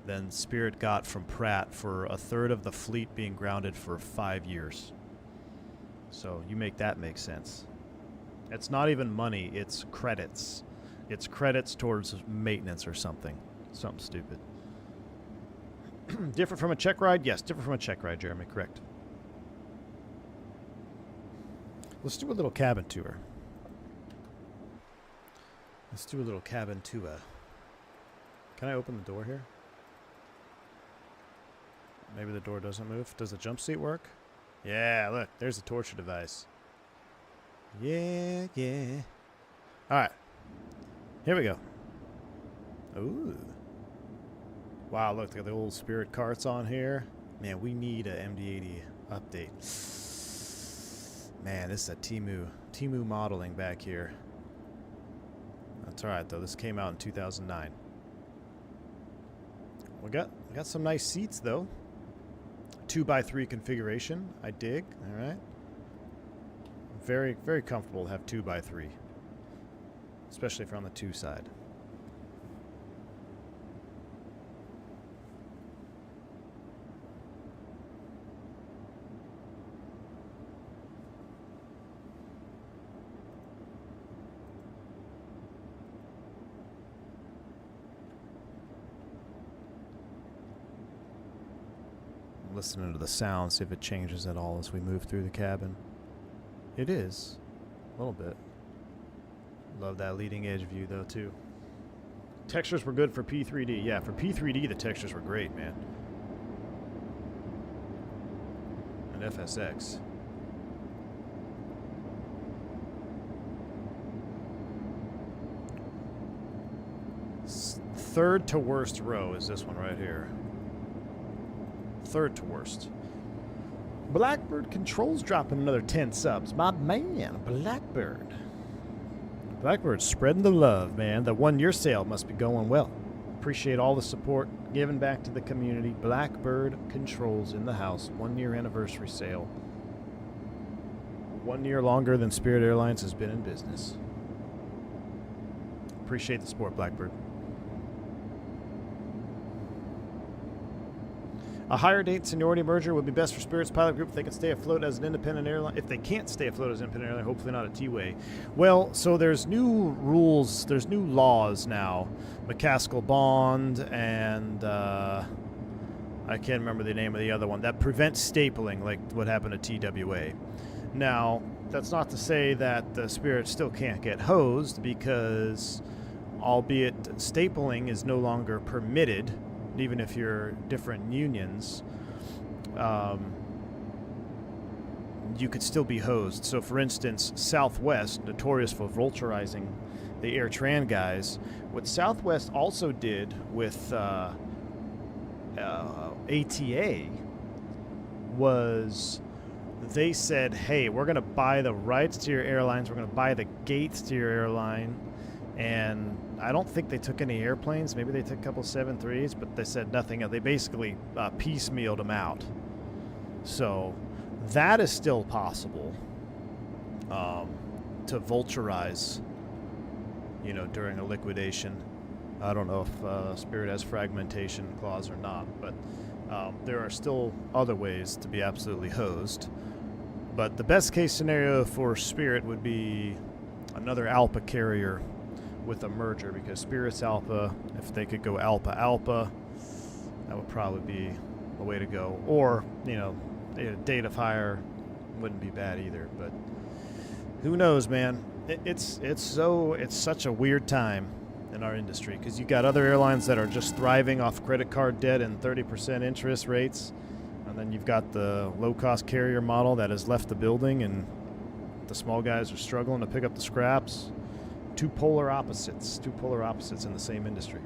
than Spirit got from Pratt for a third of the fleet being grounded for 5 years. So you make that make sense. It's not even money, it's credits. It's credits towards maintenance or something. Something stupid. Different from a check ride? Yes, different from a check ride, Jeremy, correct. Let's do a little cabin tour. Let's do a little cabin tour. Can I open the door here? Maybe the door doesn't move. Does the jump seat work? Yeah, look, there's the torture device. Yeah, yeah. Alright. Here we go. Ooh. Wow, look, they got the old Spirit carts on here. Man, we need a MD-80 update. Man, this is a Temu modeling back here. That's alright, though. This came out in 2009. We got some nice seats, though. 2x3 configuration. I dig. Alright. Very, very comfortable to have 2x3. Especially if you're on the 2 side. Listening to the sound, see if it changes at all as we move through the cabin. It is. A little bit. Love that leading edge view, though, too. Textures were good for P3D. Yeah, for P3D, the textures were great, man. And FSX. Third to worst row is this one right here. Third to worst. Blackbird Controls dropping another 10 subs. My man, Blackbird. Blackbird's spreading the love, man. The 1 year sale must be going well. Appreciate all the support given back to the community. Blackbird Controls in the house. 1 year anniversary sale. 1 year longer than Spirit Airlines has been in business. Appreciate the support, Blackbird. A higher date seniority merger would be best for Spirit's pilot group if they can stay afloat as an independent airline. If they can't stay afloat as an independent airline, hopefully not a T-way. Well, so there's new rules, there's new laws now. McCaskill-Bond and I can't remember the name of the other one, that prevents stapling like what happened to TWA. Now, that's not to say that the Spirit still can't get hosed because albeit stapling is no longer permitted, even if you're different unions, you could still be hosed. So, for instance, Southwest, notorious for vulturizing the AirTran guys, what Southwest also did with ATA was they said, hey, we're going to buy the rights to your airlines, we're going to buy the gates to your airline, and I don't think they took any airplanes. Maybe they took a couple 737s, but they said nothing. They basically piecemealed them out. So that is still possible to vulturize, you know, during a liquidation. I don't know if Spirit has fragmentation clause or not, but there are still other ways to be absolutely hosed. But the best case scenario for Spirit would be another ALPA carrier with a merger, because Spirit's ALPA, if they could go ALPA, that would probably be the way to go. Or, you know, date of hire wouldn't be bad either. But who knows, man? It's such a weird time in our industry, because you got other airlines that are just thriving off credit card debt and 30% interest rates, and then you've got the low-cost carrier model that has left the building, and The small guys are struggling to pick up the scraps. Two polar opposites in the same industry.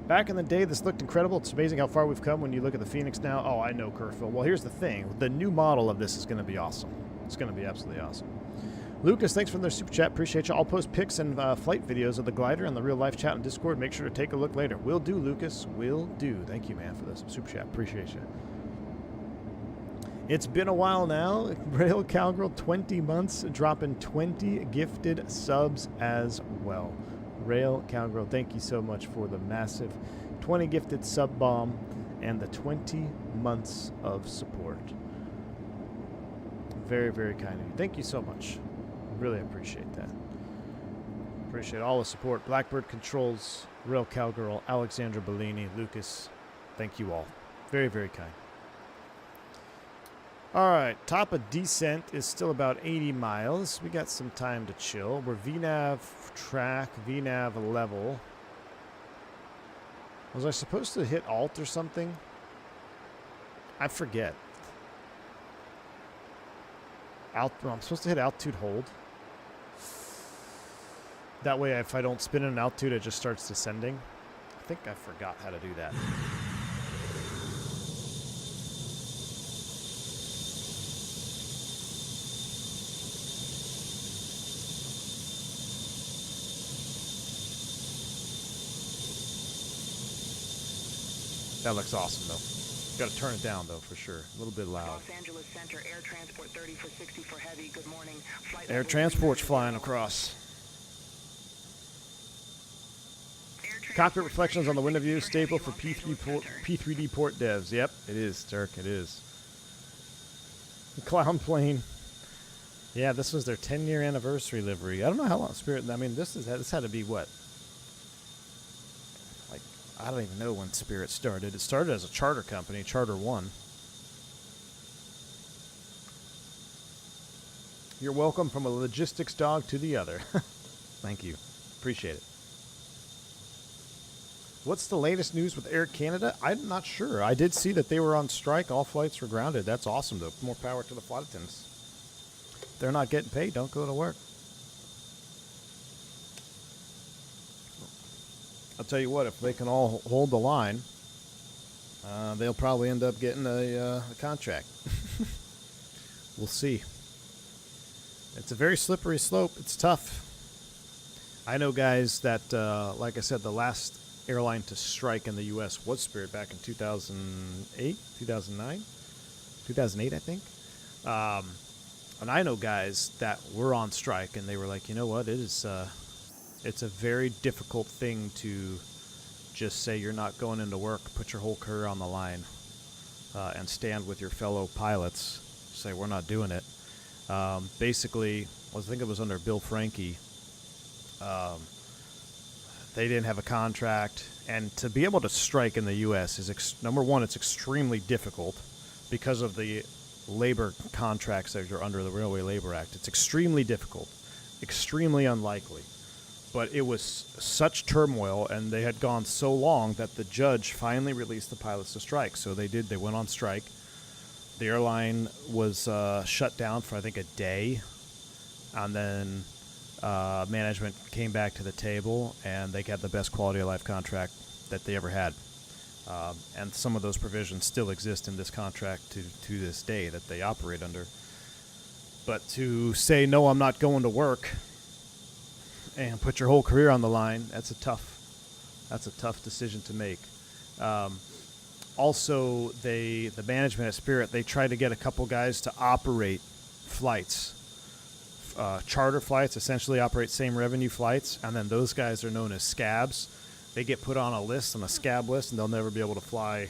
Back in the day, this looked incredible. It's amazing how far we've come when you look at the Fenix now. Oh, I know, Kerfil. Well, here's the thing. The new model of this is going to be awesome. It's going to be absolutely awesome. Lucas, thanks for their super chat. Appreciate you. I'll post pics and flight videos of the glider on the real life chat on Discord. Make sure to take a look later. Will do, Lucas. Will do. Thank you, man, for the super chat. Appreciate you. It's been a while now. Rail Cowgirl, 20 months, dropping 20 gifted subs as well. Rail Cowgirl, thank you so much for the massive 20 gifted sub bomb and the 20 months of support. Very, very kind of you. Thank you so much. Really appreciate that. Appreciate all the support. Blackbird Controls, Rail Cowgirl, Alexandra Bellini, Lucas. Thank you all. Very, very kind. All right, top of descent is still about 80 miles. We got some time to chill. We're VNAV track, VNAV level. Was I supposed to hit Alt or something? I forget. I'm supposed to hit altitude hold. That way, if I don't spin in an altitude, it just starts descending. I think I forgot how to do that. That looks awesome, though. Got to turn it down, though, for sure. A little bit loud. Los Angeles Center, Air Transport 30 for 60 for heavy. Good morning. Flight Air Transport's flying across. Cockpit reflections on the window view, staple for P3D port devs. Yep, it is, Dirk, it is. Clown plane. Yeah, this was their 10-year anniversary livery. I don't know how long Spirit. I mean, this had to be what? Like, I don't even know when Spirit started. It started as a charter company, Charter One. You're welcome from a logistics dog to the other. Thank you. Appreciate it. What's the latest news with Air Canada? I'm not sure. I did see that they were on strike. All flights were grounded. That's awesome, though. More power to the flight attendants. If they're not getting paid, don't go to work. I'll tell you what, if they can all hold the line, they'll probably end up getting a contract. We'll see. It's a very slippery slope. It's tough. I know guys that, like I said, the last airline to strike in the U.S. was Spirit back in 2008, 2009, 2008, I think. And I know guys that were on strike, and they were like, you know what, it's a very difficult thing to just say you're not going into work, put your whole career on the line, and stand with your fellow pilots, say we're not doing it. Basically, I think it was under Bill Franke. They didn't have a contract, and to be able to strike in the U.S. is number one, it's extremely difficult because of the labor contracts that are under the Railway Labor Act. It's extremely difficult, extremely unlikely, but it was such turmoil, and they had gone so long that the judge finally released the pilots to strike. So they went on strike. The airline was shut down for I think a day, and then management came back to the table, and they got the best quality of life contract that they ever had. And some of those provisions still exist in this contract to this day that they operate under. But to say, no, I'm not going to work, and put your whole career on the line, that's a tough decision to make. Also, the management at Spirit, they tried to get a couple guys to operate flights. Charter flights, essentially operate same revenue flights, and then those guys are known as scabs. They get put on a scab list, and they'll never be able to fly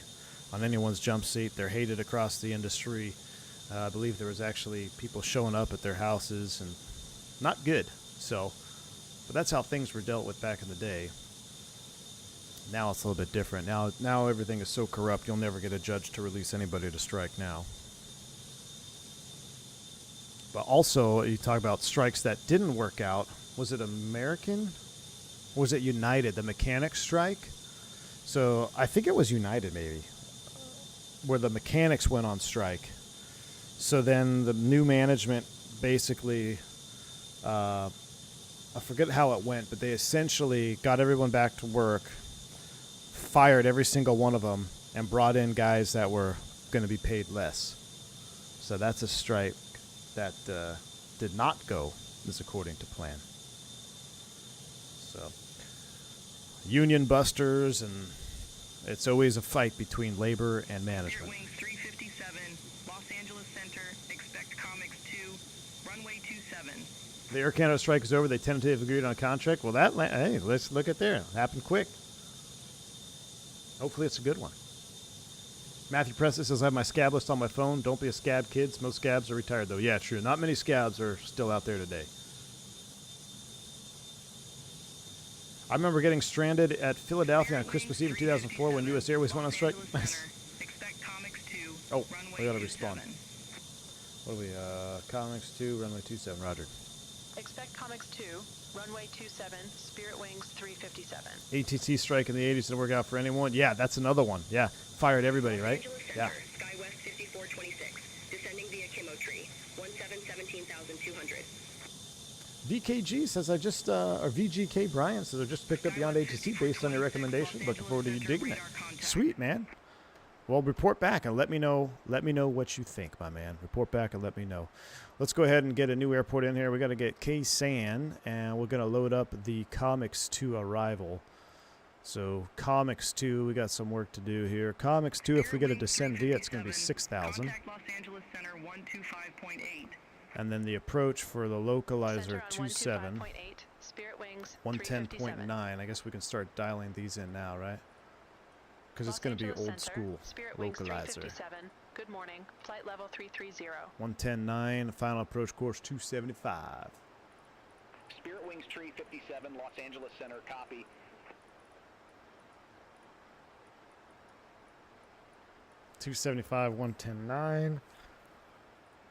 on anyone's jump seat. They're hated across the industry. I believe there was actually people showing up at their houses, and not good. So, but that's how things were dealt with back in the day. Now it's a little bit different. Now everything is so corrupt, you'll never get a judge to release anybody to strike now. But also, you talk about strikes that didn't work out. Was it American? Or was it United, the mechanics strike? So I think it was United, maybe, where the mechanics went on strike. So then the new management basically, I forget how it went, but they essentially got everyone back to work, fired every single one of them, and brought in guys that were going to be paid less. So that's a strike that did not go as according to plan. So, union busters, and it's always a fight between labor and management. Wings 357, Los Angeles Center, expect Comics 2, runway 27. The Air Canada strike is over. They tentatively agreed on a contract. Well, hey, let's look at there. It happened quick. Hopefully it's a good one. Matthew Preston says, I have my scab list on my phone. Don't be a scab, kids. Most scabs are retired, though. Yeah, true. Not many scabs are still out there today. I remember getting stranded at Philadelphia on Christmas Eve in 2004 when U.S. Airways went on strike. Oh, we got to respond. What are we, Comics 2, runway 27, roger. Expect Comics 2, runway 27, Spirit Wings 357. ATT strike in the 80s didn't work out for anyone. Yeah, that's another one. Yeah, fired everybody, right? Yeah. SkyWest 5426, descending via Kimo Tree, 17,200. VKG says I just, or VGK Brian says I just picked up Beyond ATC based on your recommendation. Looking forward to you digging it. Sweet, man. Well, report back and let me know what you think, my man. Report back and let me know. Let's go ahead and get a new airport in here. We got to get K-San, and we're going to load up the Comics 2 arrival. So Comics 2, we got some work to do here. Comics 2, if we get a descend via, it's going to be 6,000. Los Angeles Center 125.8. And then the approach for the localizer 27, Spirit Wings 110.9. I guess we can start dialing these in now, right? Because it's going to be old school localizer. Good morning. Flight level 330. 110.9. Final approach course 275. Spirit Wings Tree 57, Los Angeles Center, copy. .275, 110.9.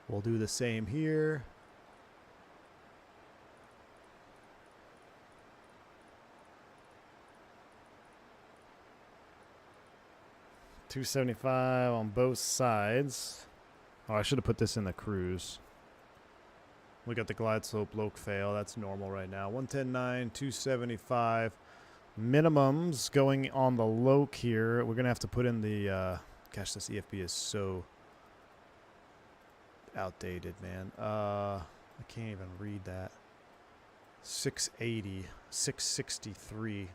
We'll do the same here. .275 on both sides. Oh, I should have put this in the cruise. We got the glide slope loc fail. That's normal right now. 110.9, 275. Minimums going on the loc here. We're going to have to put in the... gosh, this EFB is so outdated, man. I can't even read that. 680, 663.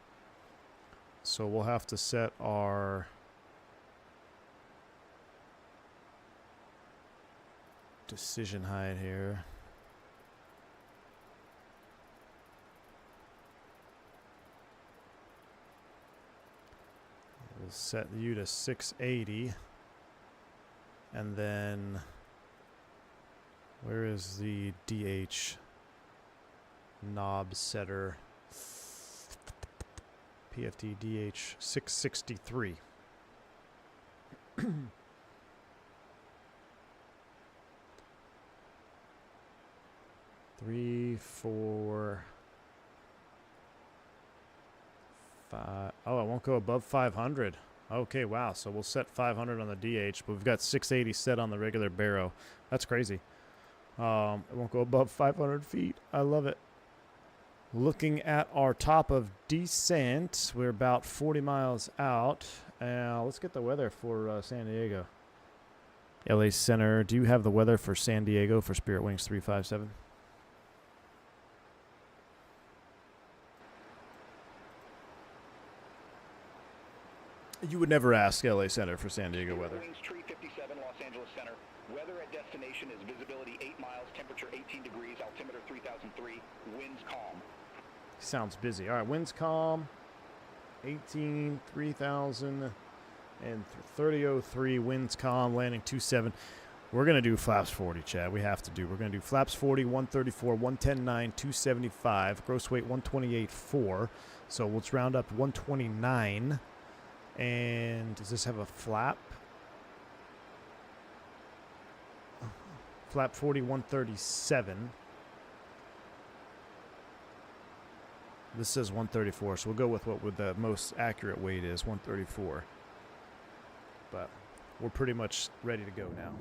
So we'll have to set our... decision height here. We'll set you to 680. And then where is the DH knob setter? PFD DH 663. 3, 4, 5. Oh, it won't go above 500. Okay, wow. So we'll set 500 on the DH, but we've got 680 set on the regular Barrow. That's crazy. It won't go above 500 feet. I love it. Looking at our top of descent, we're about 40 miles out. Let's get the weather for San Diego. LA Center, do you have the weather for San Diego for Spirit Wings 357? You would never ask LA Center for San Diego weather. Wings Tree 57, Los Angeles Center. Weather at destination is visibility 8 miles, temperature 18 degrees, altimeter 3003, winds calm. Sounds busy. All right, winds calm, 18, 3,000, and 3003, winds calm, landing 27. We're going to do flaps 40, Chad. We have to do. We're going to do flaps 40, 134, 110.9, 275, gross weight 128.4. So let's round up 129. And does this have a flap? Flap 40, 137. This says 134, so we'll go with what the most accurate weight is, 134. But we're pretty much ready to go now.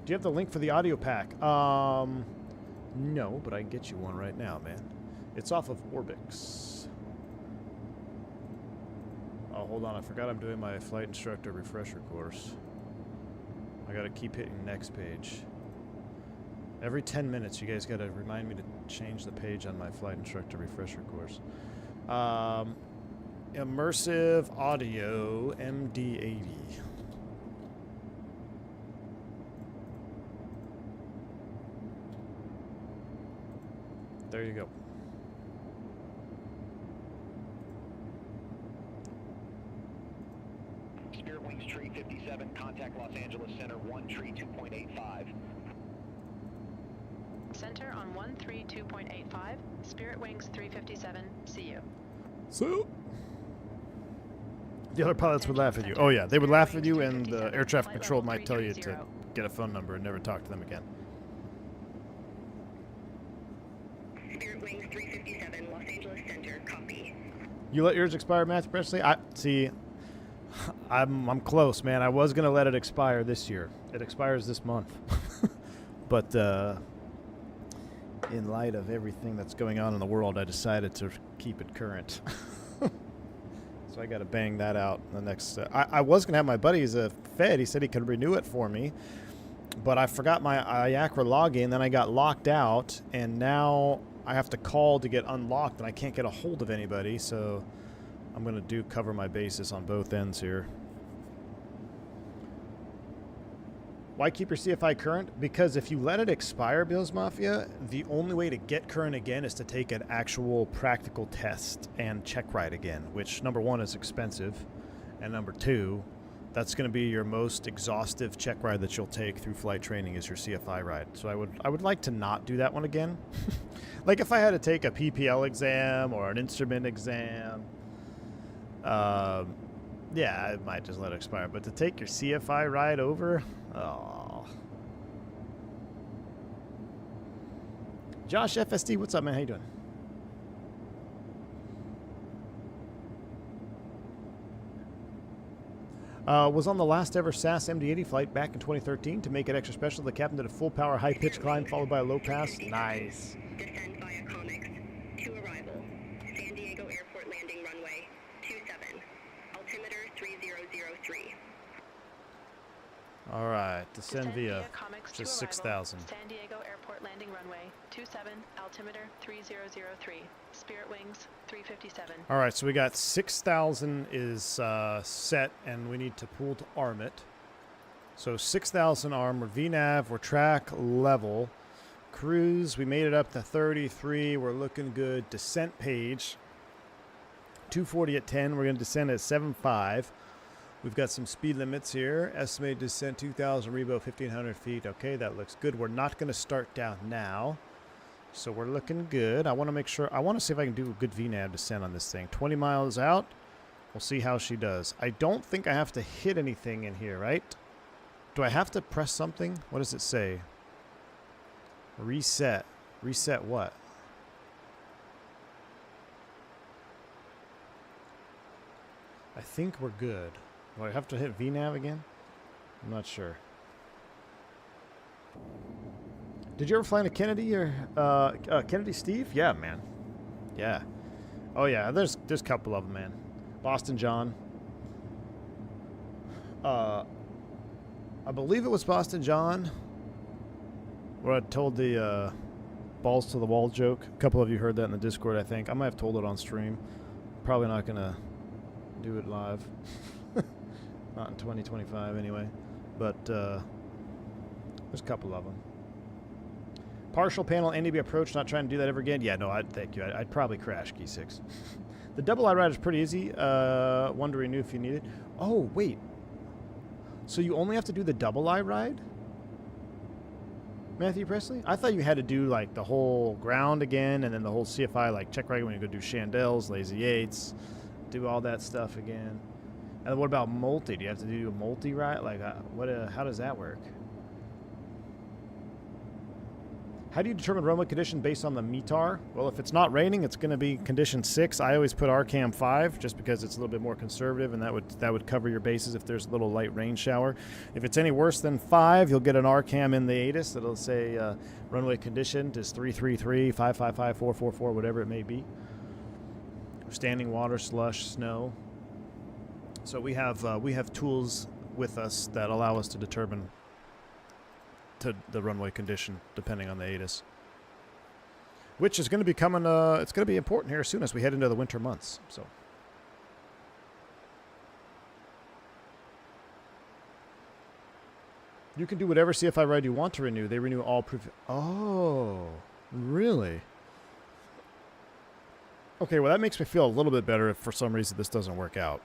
Do you have the link for the audio pack? No, but I can get you one right now, man. It's off of Orbix. Oh, hold on. I forgot I'm doing my flight instructor refresher course. I gotta keep hitting next page. Every 10 minutes, you guys gotta remind me to change the page on my flight instructor refresher course. Immersive Audio MD80. There you go. Spirit Wings Tree 57, contact Los Angeles Center 132.85. Center on 132.85, Spirit Wings 357, see you. So, the other pilots would laugh at you. Oh yeah, they would laugh at you, and the air traffic control might tell you to get a phone number and never talk to them again. Spirit Wings 357, Los Angeles Center, copy. You let yours expire, Matthew Presley? I'm close, man. I was gonna let it expire this year. It expires this month, but in light of everything that's going on in the world, I decided to keep it current. So I got to bang that out the next. I was gonna have my buddy, he's a Fed. He said he could renew it for me, but I forgot my IACRA login. Then I got locked out, and now I have to call to get unlocked, and I can't get a hold of anybody. So I'm gonna cover my bases on both ends here. Why keep your CFI current? Because if you let it expire, Bills Mafia, the only way to get current again is to take an actual practical test and check ride again, which number one is expensive, and number two, that's going to be your most exhaustive check ride that you'll take through flight training is your CFI ride. So I would like to not do that one again. Like if I had to take a PPL exam or an instrument exam, yeah, I might just let it expire. But to take your CFI ride over, oh. Josh FSD, what's up, man? How you doing? Was on the last ever SAS MD-80 flight back in 2013 to make it extra special. The captain did a full power high pitch climb followed by a low pass. Nice. Descend via comics to arrival. San Diego Airport landing runway 27. Altimeter 3003. All right, descend via Comics just to arrival. 6,000. San Diego Airport landing runway 27, altimeter 3003, Spirit Wings 357. All right, so we got 6,000 is set, and we need to pull to arm it. So 6,000 arm, we're VNAV, we're track level. Cruise, we made it up to 33, we're looking good. Descent page, 240 at 10, we're going to descend at 7.5. We've got some speed limits here. Estimated descent 2,000, rebo 1,500 feet. Okay, that looks good. We're not going to start down now. So we're looking good. I want to make sure. I want to see if I can do a good VNAV descent on this thing. 20 miles out. We'll see how she does. I don't think I have to hit anything in here, right? Do I have to press something? What does it say? Reset. Reset what? I think we're good. Do I have to hit VNAV again? I'm not sure. Did you ever fly in a Kennedy or Kennedy Steve? Yeah, man. Yeah. Oh yeah, there's a couple of them, man. Boston John. I believe it was Boston John where I told the balls to the wall joke. A couple of you heard that in the Discord, I think. I might have told it on stream. Probably not gonna do it live. Not in 2025 anyway. But there's a couple of them. Partial panel NDB approach, not trying to do that ever again. Yeah, no, thank you. I'd probably crash key 6. The double I ride is pretty easy. One to renew if you need it. Oh, wait. So you only have to do the double I ride? Matthew Presley? I thought you had to do like the whole ground again and then the whole CFI like check ride when you go do Chandels, Lazy 8s, do all that stuff again. And what about multi? Do you have to do a multi ride? Like, how does that work? How do you determine runway condition based on the METAR? Well, if it's not raining, it's going to be condition 6. I always put RCAM 5 just because it's a little bit more conservative, and that would cover your bases if there's a little light rain shower. If it's any worse than 5, you'll get an RCAM in the ATIS. It'll say runway condition is 333, 555, 444, whatever it may be. Standing water, slush, snow. So we have tools with us that allow us to determine the runway condition depending on the ATIS, which is going to be coming. It's going to be important here as soon as we head into the winter months. So you can do whatever CFI ride you want to renew. They renew all proof. Oh, really? Okay, well that makes me feel a little bit better if for some reason this doesn't work out.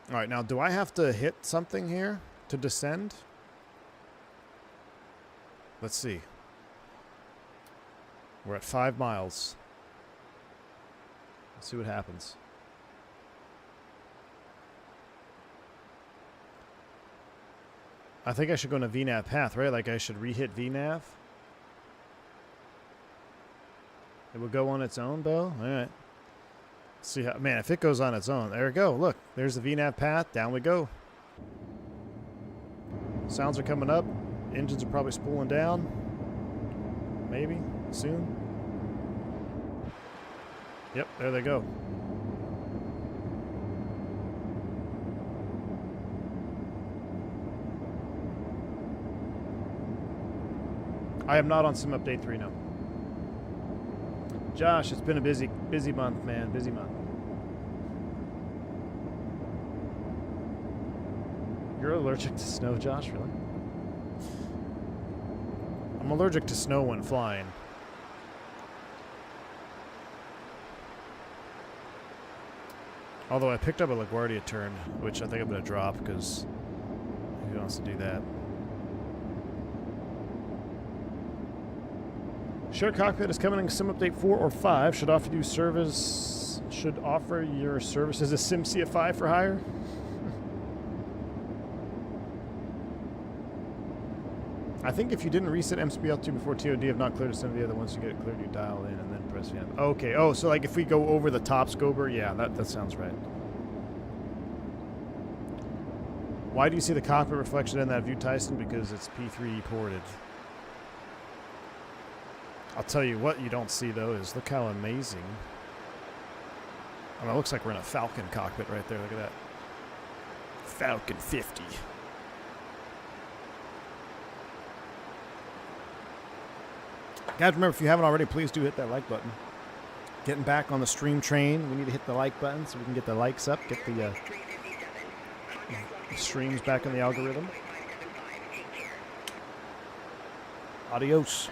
All right, now do I have to hit something here to descend? Let's see. We're at 5 miles. Let's see what happens. I think I should go in a VNAV path, right? Like I should re-hit VNAV. It will go on its own, Bo? All right. See how, man, if it goes on its own, there we go. Look, there's the VNAV path. Down we go. Sounds are coming up. Engines are probably spooling down. Maybe soon. Yep, there they go. I am not on Sim Update 3, no. Josh, it's been a busy month, man. Busy month. You're allergic to snow, Josh? Really? I'm allergic to snow when flying. Although I picked up a LaGuardia turn, which I think I'm going to drop because who wants to do that? Shared Cockpit is coming in Sim Update 4 or 5. Should offer your services as a Sim CFI for hire. I think if you didn't reset MCBL2 before TOD have not cleared to some of the other ones, you get it cleared, you dial in and then press VNAV. Okay, oh, so like if we go over the top scoper, yeah, that sounds right. Why do you see the cockpit reflection in that view, Tyson? Because it's P3 ported. I'll tell you what you don't see, though, is look how amazing. I mean, it looks like we're in a Falcon cockpit right there. Look at that. Falcon 50. Guys, remember, if you haven't already, please do hit that like button. Getting back on the stream train, we need to hit the like button so we can get the likes up, get the streams back in the algorithm. Adios.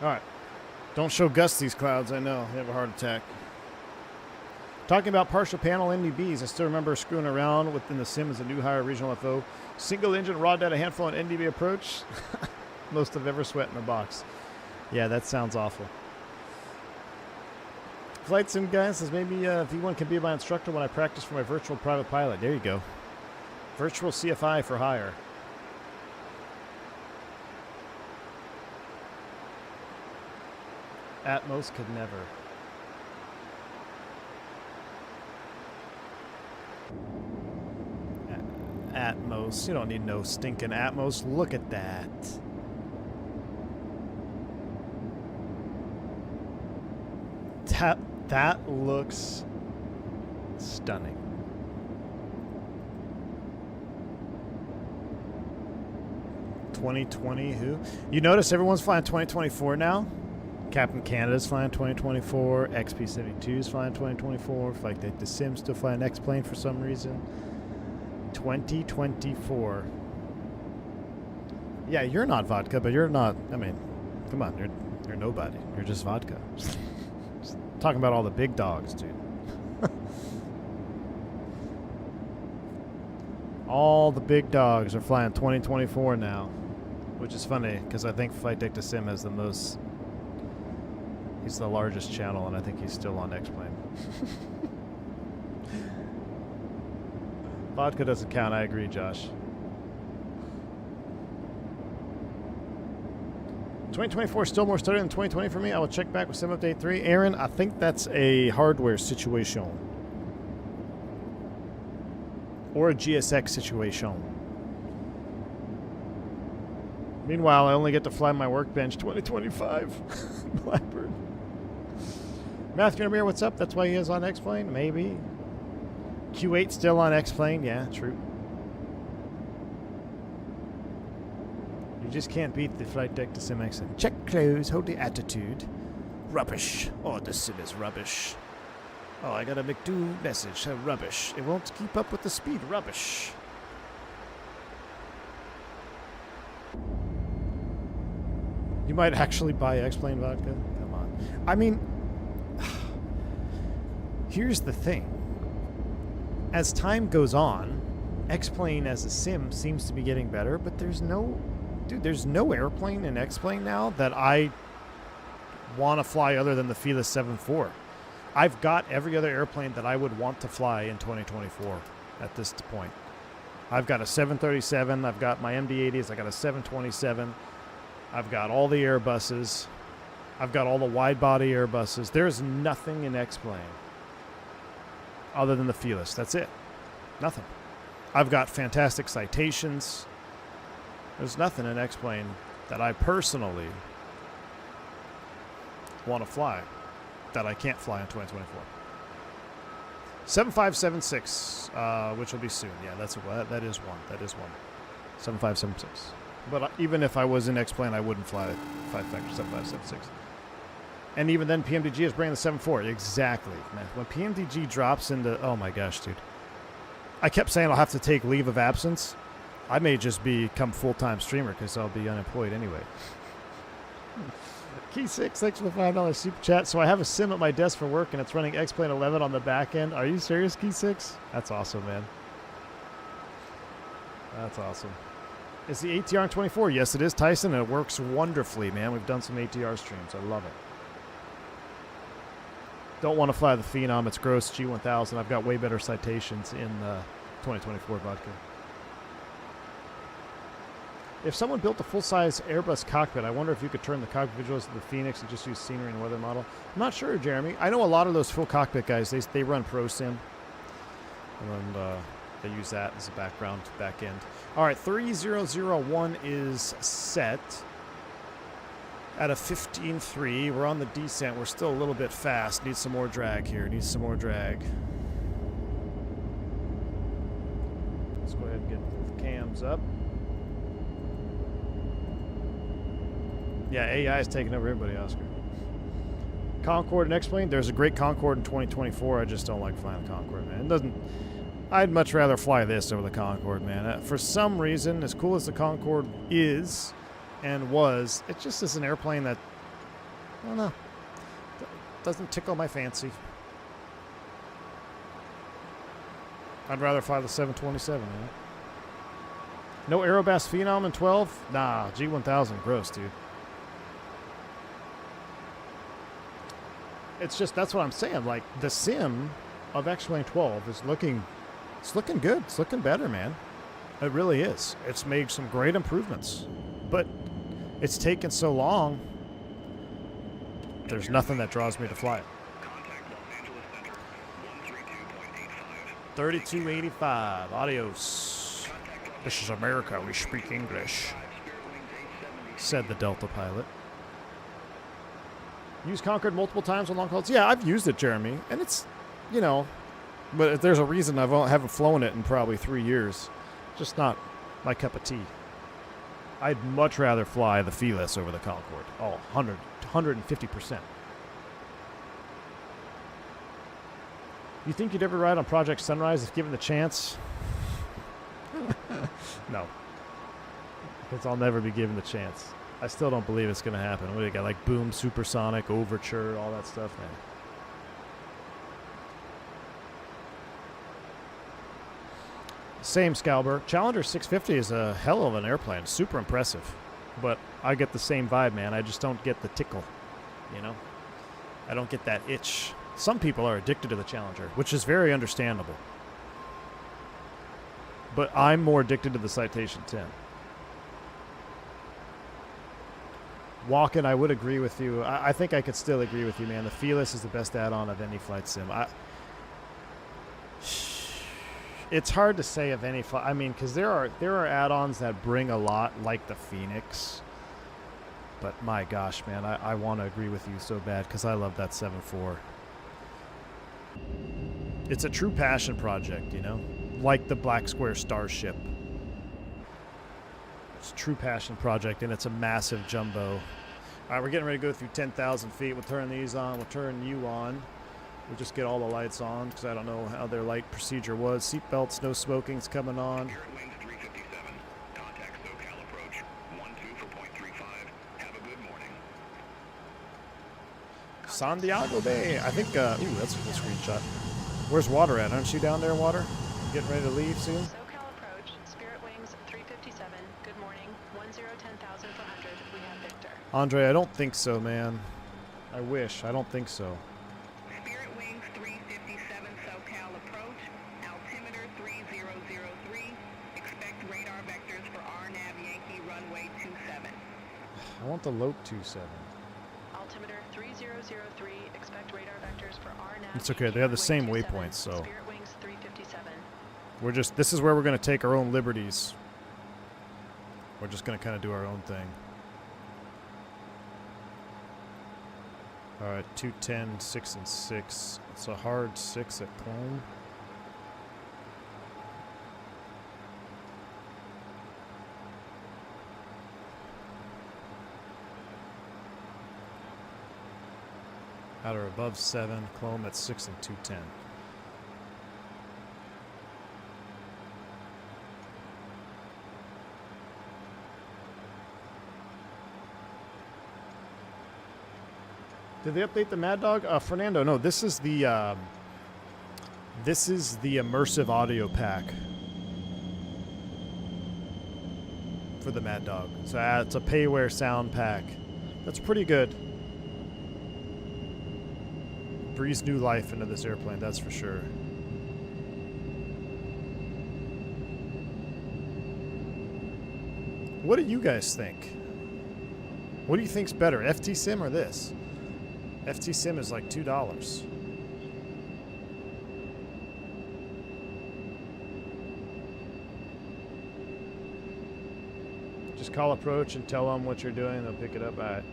Alright. Don't show Gus these clouds, I know. They have a heart attack. Talking about partial panel NDBs, I still remember screwing around within the sim as a new hire regional FO. Single engine, raw data, handful on NDB approach. Most I've ever sweat in a box. Yeah, that sounds awful. Flight sim guy says maybe V1 can be my instructor when I practice for my virtual private pilot. There you go. Virtual CFI for hire. Atmos could never. Atmos. You don't need no stinking Atmos. Look at that. That looks stunning. $2020 who? You notice everyone's flying 2024 now? Captain Canada's flying 2024. XP72 is flying 2024. Like the Sims still flying X-Plane for some reason. 2024. Yeah, you're not vodka, but you're not. I mean, come on, You're nobody. You're just vodka. Just talking about all the big dogs, dude. All the big dogs are flying 2024 now, which is funny because I think Flight Deck Sim has the most. He's the largest channel, and I think he's still on X-Plane. Vodka doesn't count. I agree, Josh. 2024 is still more sturdy than 2020 for me. I will check back with Sim Update 3. Aaron, I think that's a hardware situation. Or a GSX situation. Meanwhile, I only get to fly my workbench 2025. Blackbird. Matthew Amir, what's up? That's why he is on X-Plane? Maybe. Q8 still on X-Plane? Yeah, true. You just can't beat the Flight Deck to Sim accent. Check clothes, hold the attitude. Rubbish. Oh, the Sim is rubbish. Oh, I got a McDo message. Rubbish. It won't keep up with the speed. Rubbish. You might actually buy X-Plane vodka? Come on. I mean, here's the thing. As time goes on, X-Plane as a sim seems to be getting better, but there's no... Dude, there's no airplane in X-Plane now that I want to fly other than the Felis 7.4. I've got every other airplane that I would want to fly in 2024 at this point. I've got a 737, I've got my MD-80s, I got a 727, I've got all the Airbuses, I've got all the wide-body Airbuses. There's nothing in X-Plane other than the Felis. That's it. Nothing. I've got fantastic citations. There's nothing in X-Plane that I personally want to fly that I can't fly in 2024. 7576, which will be soon. Yeah, that is one. That is one. 7576. But even if I was in X-Plane, I wouldn't fly 5-factor 7576. And even then, PMDG is bringing the 7.4. Exactly, man. When PMDG drops into... Oh, my gosh, dude. I kept saying I'll have to take leave of absence. I may just become full-time streamer because I'll be unemployed anyway. Key 6, thanks for the $5 super chat. So I have a sim at my desk for work, and it's running X-Plane 11 on the back end. Are you serious, Key 6? That's awesome, man. That's awesome. Is the ATR in 24? Yes, it is, Tyson, and it works wonderfully, man. We've done some ATR streams. I love it. Don't want to fly the Phenom. It's gross G1000. I've got way better citations in 2024 vodka. If someone built a full-size Airbus cockpit, I wonder if you could turn the cockpit visuals to the Fenix and just use scenery and weather model. I'm not sure, Jeremy. I know a lot of those full cockpit guys, they run ProSim. And they use that as a background, back end. All right, 3001 is set at a 15.3. We're on the descent. We're still a little bit fast. Need some more drag here. Need some more drag. Let's go ahead and get the cams up. Yeah, AI is taking over everybody, Oscar. Concorde and X-Plane. There's a great Concorde in 2024. I just don't like flying the Concorde, man. It doesn't... I'd much rather fly this over the Concorde, man. For some reason, as cool as the Concorde is and was, it just is an airplane that, I don't know, doesn't tickle my fancy. I'd rather fly the 727, man. No Aerobas Phenom in 12? Nah, G1000, gross, dude. It's just, that's what I'm saying. Like, the sim of X-Plane 12 is looking, it's looking good. It's looking better, man. It really is. It's made some great improvements. But it's taken so long, there's nothing that draws me to fly it. 3285. Adios. This is America. We speak English, said the Delta pilot. Used Concorde multiple times on long hauls. Yeah, I've used it, Jeremy. And it's, you know, but there's a reason I haven't flown it in probably 3 years. Just not my cup of tea. I'd much rather fly the Felis over the Concorde. Oh, 150%. You think you'd ever ride on Project Sunrise if given the chance? No. Because I'll never be given the chance. I still don't believe it's gonna happen. What do you got? Like boom, supersonic, overture, all that stuff, man. Same, Scalber. Challenger 650 is a hell of an airplane. Super impressive. But I get the same vibe, man. I just don't get the tickle, you know? I don't get that itch. Some people are addicted to the Challenger, which is very understandable. But I'm more addicted to the Citation 10. Walken, I would agree with you. I think I could still agree with you, man. The Fearless is the best add-on of any flight sim. It's hard to say of any flight. I mean, because there are add-ons that bring a lot, like the Fenix. But my gosh, man, I want to agree with you so bad because I love that 7.4. It's a true passion project, you know? Like the Black Square Starship. It's a true passion project, and it's a massive jumbo. All right, we're getting ready to go through 10,000 feet. We'll turn these on. We'll turn you on. We'll just get all the lights on because I don't know how their light procedure was. Seatbelts, no smoking's coming on. Here at Wings 357. Contact SoCal approach 12 for .35. Have a good morning. San Diego Bay. I think, ooh, that's a cool screenshot. Where's Water at? Aren't you down there, Water? Getting ready to leave soon? SoCal approach, Spirit Wings 357. Good morning. 1010,400. We have Victor. Andre, I don't think so, man. I wish. I don't think so. Spirit Wings 357 SoCal approach, altimeter 3003. Expect radar vectors for RNAV Yankee runway 27. I want the LOAT 27. Altimeter 3003. Expect radar vectors for RNAV. It's okay. They have the same runway waypoints, so Spirit Wings 357. we're just. This is where we're going to take our own liberties. We're just going to kind of do our own thing. All right, 210, 6 and 6. It's a hard 6 at Clone. At or above 7, Clone at 6 and 210. Did they update the Maddog? Fernando, no. This is the immersive audio pack for the Maddog. So it's a payware sound pack. That's pretty good. Breathes new life into this airplane, that's for sure. What do you guys think? What do you think's better, FT Sim or this? FT Sim is like $2. Just call approach and tell them what you're doing. They'll pick it up. All right.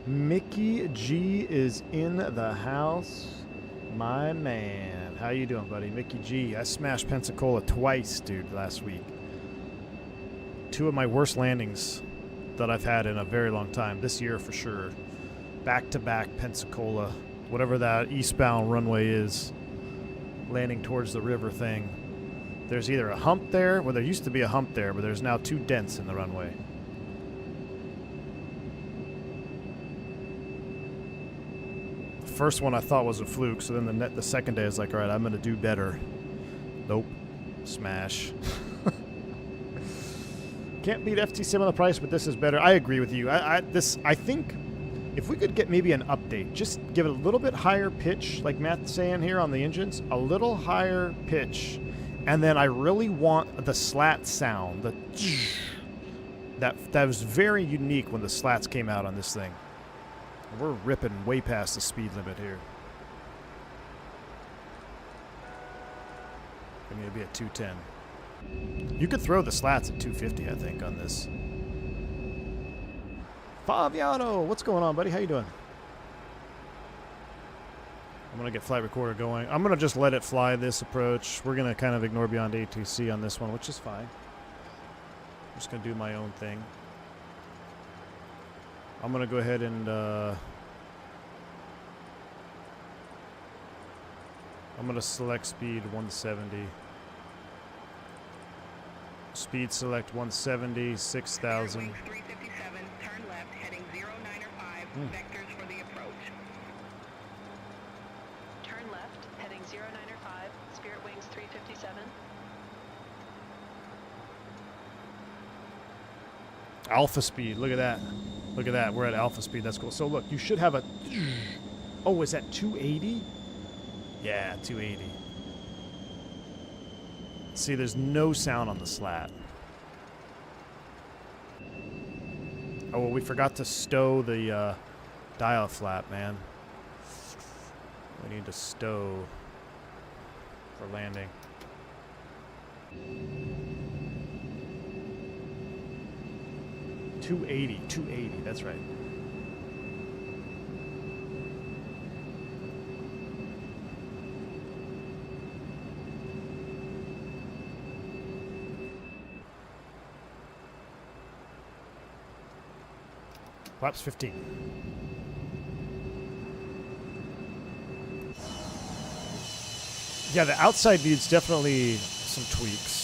Mickey G is in the house. My man. How you doing, buddy? Mickey G. I smashed Pensacola twice, dude, last week. 2 of my worst landings that I've had in a very long time. This year for sure. Back-to-back Pensacola. Whatever that eastbound runway is. Landing towards the river thing. There's either a hump there, well, there used to be a hump there, but there's now 2 dents in the runway. First one I thought was a fluke, so then the second day I was like, all right, I'm gonna do better. Nope. Smash. Can't beat FT Sim on the price, but this is better. I agree with you. I think if we could get maybe an update, just give it a little bit higher pitch, like Matt's saying here on the engines, a little higher pitch, and then I really want the slat sound, that was very unique when the slats came out on this thing. We're ripping way past the speed limit here. I mean, it'd be at 210. You could throw the slats at 250, I think, on this. Fabiano, what's going on, buddy? How you doing? I'm going to get flight recorder going. I'm going to just let it fly this approach. We're going to kind of ignore beyond ATC on this one, which is fine. I'm just going to do my own thing. I'm going to go ahead and I'm going to select speed 170. Speed select 170, 6,000. Wings 357, turn left, heading 095, vectors for the approach. Turn left, heading 095, Spirit Wings 357. Alpha speed, look at that. Look at that, we're at alpha speed, that's cool. So look, you should have a... Oh, is that 280? Yeah, 280. See, there's no sound on the slat. Oh, well, we forgot to stow the dial flap, man. We need to stow for landing. 280, that's right. Flaps 15. Yeah, the outside needs definitely some tweaks.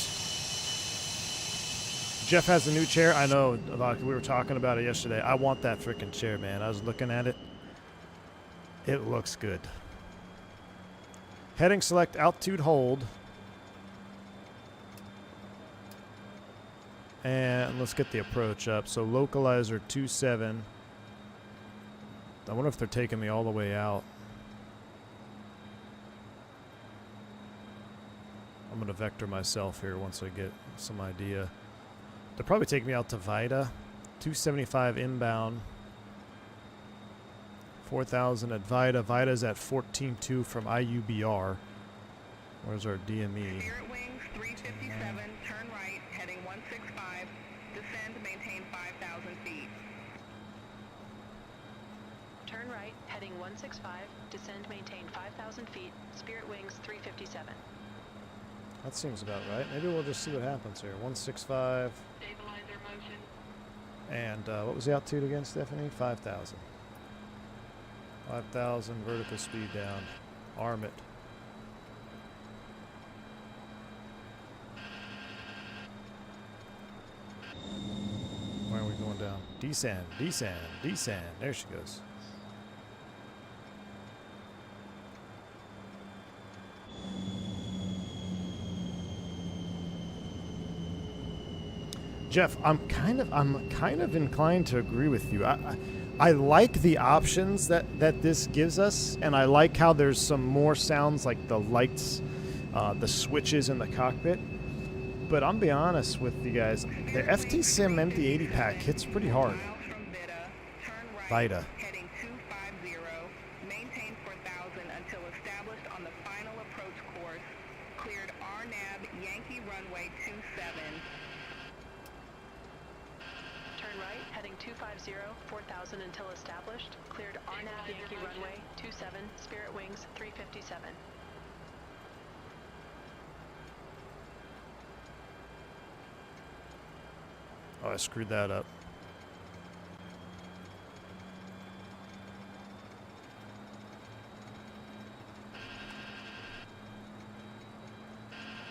Jeff has a new chair. I know, we were talking about it yesterday. I want that freaking chair, man. I was looking at it. It looks good. Heading select, altitude hold. And let's get the approach up. So localizer 27. I wonder if they're taking me all the way out. I'm going to vector myself here once I get some idea. They'll probably take me out to Vida. 275 inbound. 4,000 at Vida. Vida's at 14.2 from IUBR. Where's our DME? Spirit Wings 357, turn right, heading 165, descend, maintain 5,000 feet. Turn right, heading 165, descend, maintain 5,000 feet, Spirit Wings 357. That seems about right. Maybe we'll just see what happens here. 165. Stabilizer motion. And what was the altitude again, Stephanie? 5,000. 5,000 vertical speed down. Arm it. Where are we going down? Descend, descend, descend. There she goes. Jeff, I'm kind of inclined to agree with you. I like the options that this gives us, and I like how there's some more sounds like the lights, the switches in the cockpit. But I'm be honest with you guys, the FT Sim MD80 pack hits pretty hard. Miles from Vida, turn right, Vida. heading 250, maintain 4,000 until established on the final approach course, cleared RNAB Yankee runway 27. Turn right, heading 250, 4,000 until established, cleared RNAV Yankee runway 27, Spirit Wings 357. Oh, I screwed that up.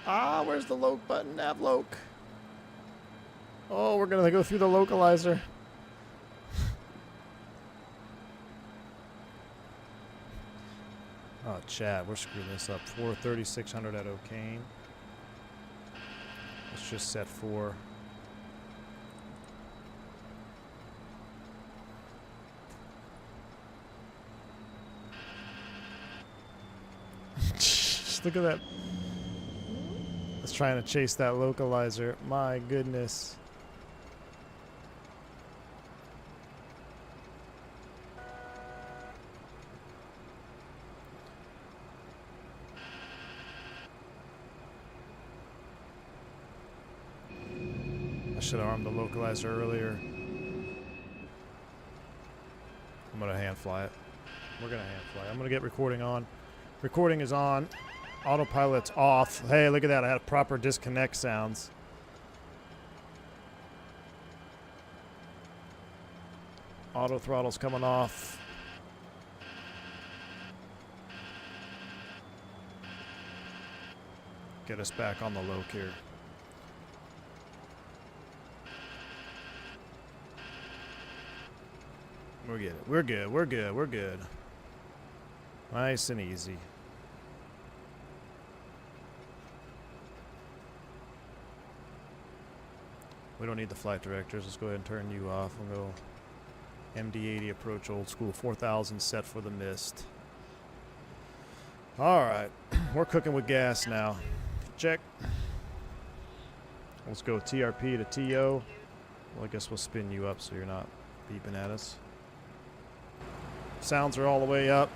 Ah, where's the loc button? Nav loc. Oh, we're gonna go through the localizer. Oh, Chad, we're screwing this up. 4,600 at O'Kane. Let's just set 4. Look at that. It's trying to chase that localizer. My goodness. I should have armed the localizer earlier. I'm going to hand fly it. We're going to hand fly. I'm going to get recording on. Recording is on. Autopilot's off. Hey, look at that. I had proper disconnect sounds. Auto throttle's coming off. Get us back on the loc here. We're good. We're good. We're good. We're good. Nice and easy. We don't need the flight directors. Let's go ahead and turn you off. We'll go MD-80 approach old school. 4,000 set for the mist. All right. We're cooking with gas now. Check. Let's go TRP to TO. Well, I guess we'll spin you up so you're not beeping at us. Sounds are all the way up.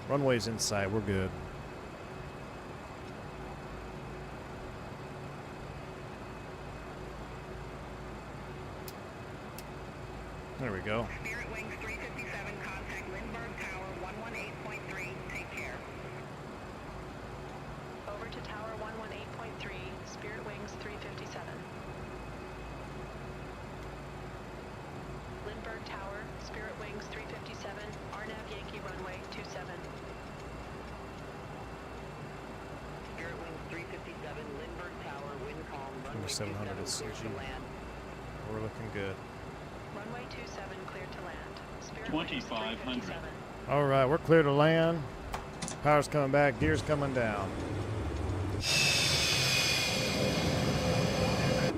Runway's inside. We're good. There we go. Spirit Wings 357, contact Lindbergh Tower 118.3. Take care. Over to Tower 118.3, Spirit Wings 357. Lindbergh Tower, Spirit Wings 357, RNAV Yankee runway 27. Spirit Wings 357, Lindbergh Tower, wind calm, runway 700 27, is clear CG. to land. We're looking good. Runway 27 cleared to land. Spirit 2500. Wings 357. All right, we're clear to land. Power's coming back. Gear's coming down.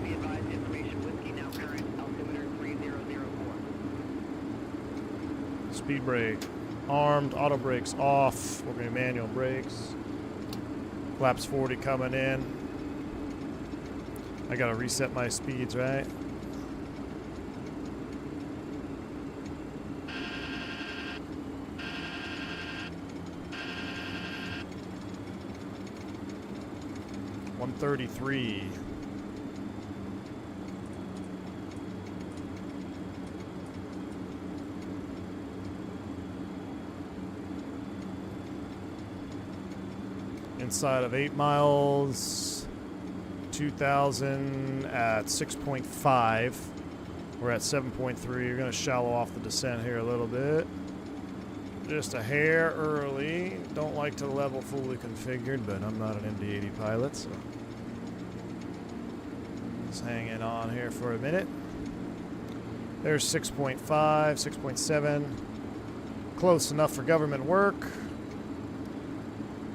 Be advised, information whiskey now current, altimeter 3004. Speed brake armed. Auto brakes off. We're going to manual brakes. Flaps 40 coming in. I got to reset my speeds, right? .133. Inside of 8 miles, 2,000 at 6.5. We're at 7.3. You're going to shallow off the descent here a little bit. Just a hair early. Don't like to level fully configured, but I'm not an MD-80 pilot, so just hanging on here for a minute. There's 6.5, 6.7. Close enough for government work.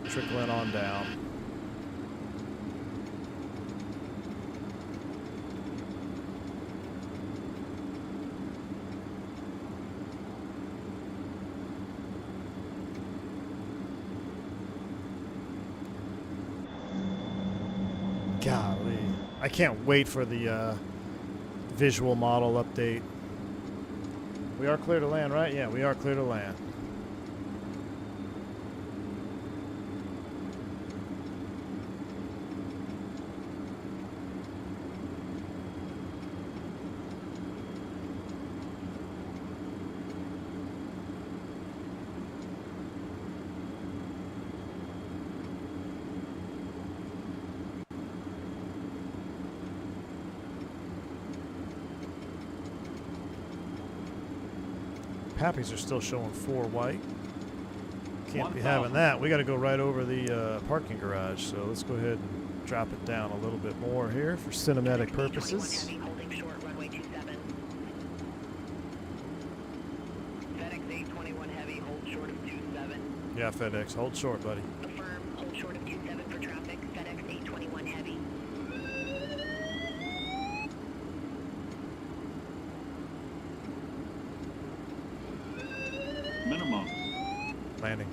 Trickling on down. Golly. I can't wait for the visual model update. We are clear to land, right? Yeah, we are clear to land. Pappies are still showing 4 white. Can't be having that. We got to go right over the parking garage. So let's go ahead and drop it down a little bit more here for cinematic purposes. Heavy, holding short, runway 27. FedEx 821 heavy, hold short of 27. Yeah, FedEx, hold short, buddy. Affirm, hold short of 27 for traffic. FedEx 821 heavy. Minimum. Landing.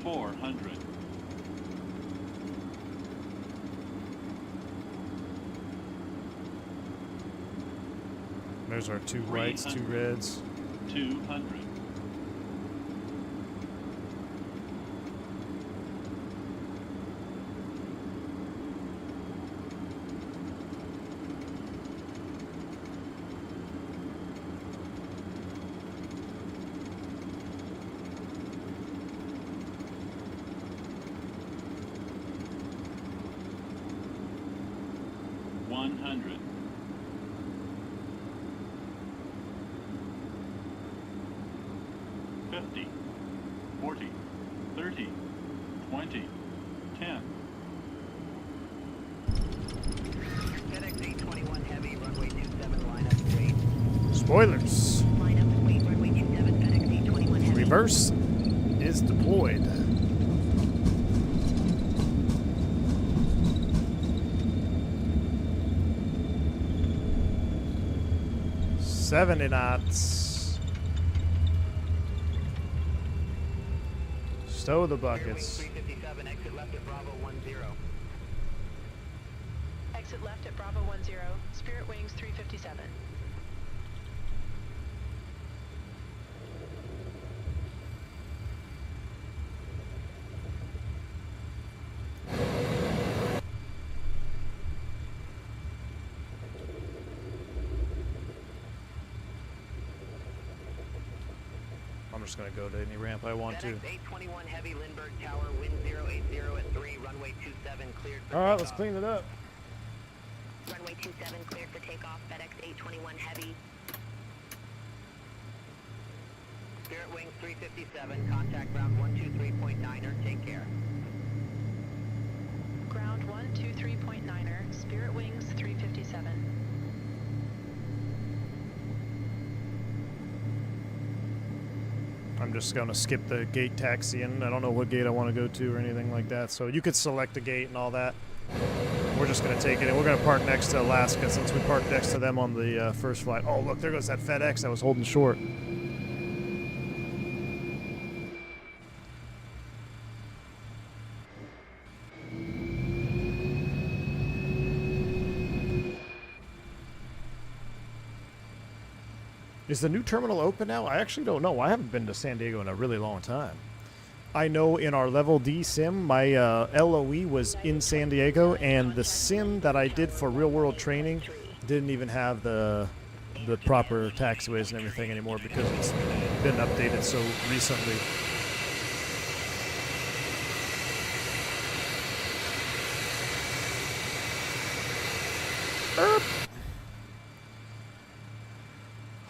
400. There's our 2 whites, 2 reds. 200. $100. 50, 40, 30, 20, 10. FedEx 821 Heavy, runway 27, line up and wait. Spoilers. Line up and wait, runway 27, FedEx 821 Heavy. Reverse is deployed. $70 knots. Stow the buckets. 357, exit left at Bravo 10. Exit left at Bravo 10, Spirit Wings 357. I'm just going to go to any ramp I want to. FedEx 821 Heavy, Lindbergh Tower, wind 080 at 3, runway 27, cleared for All right, let's takeoff. clean it up. Runway 27 cleared for takeoff, FedEx 821 Heavy. Spirit Wings 357, contact ground 123.9er, take care. Ground 123.9er, Spirit Wings 357. I'm just going to skip the gate taxiing. I don't know what gate I want to go to or anything like that. So you could select a gate and all that. We're just going to take it, and we're going to park next to Alaska since we parked next to them on the first flight. Oh, look, there goes that FedEx that was holding short. Is the new terminal open now? I actually don't know. I haven't been to San Diego in a really long time. I know in our Level D sim, my LOE was in San Diego, and the sim that I did for real-world training didn't even have the proper taxiways and everything anymore because it's been updated so recently.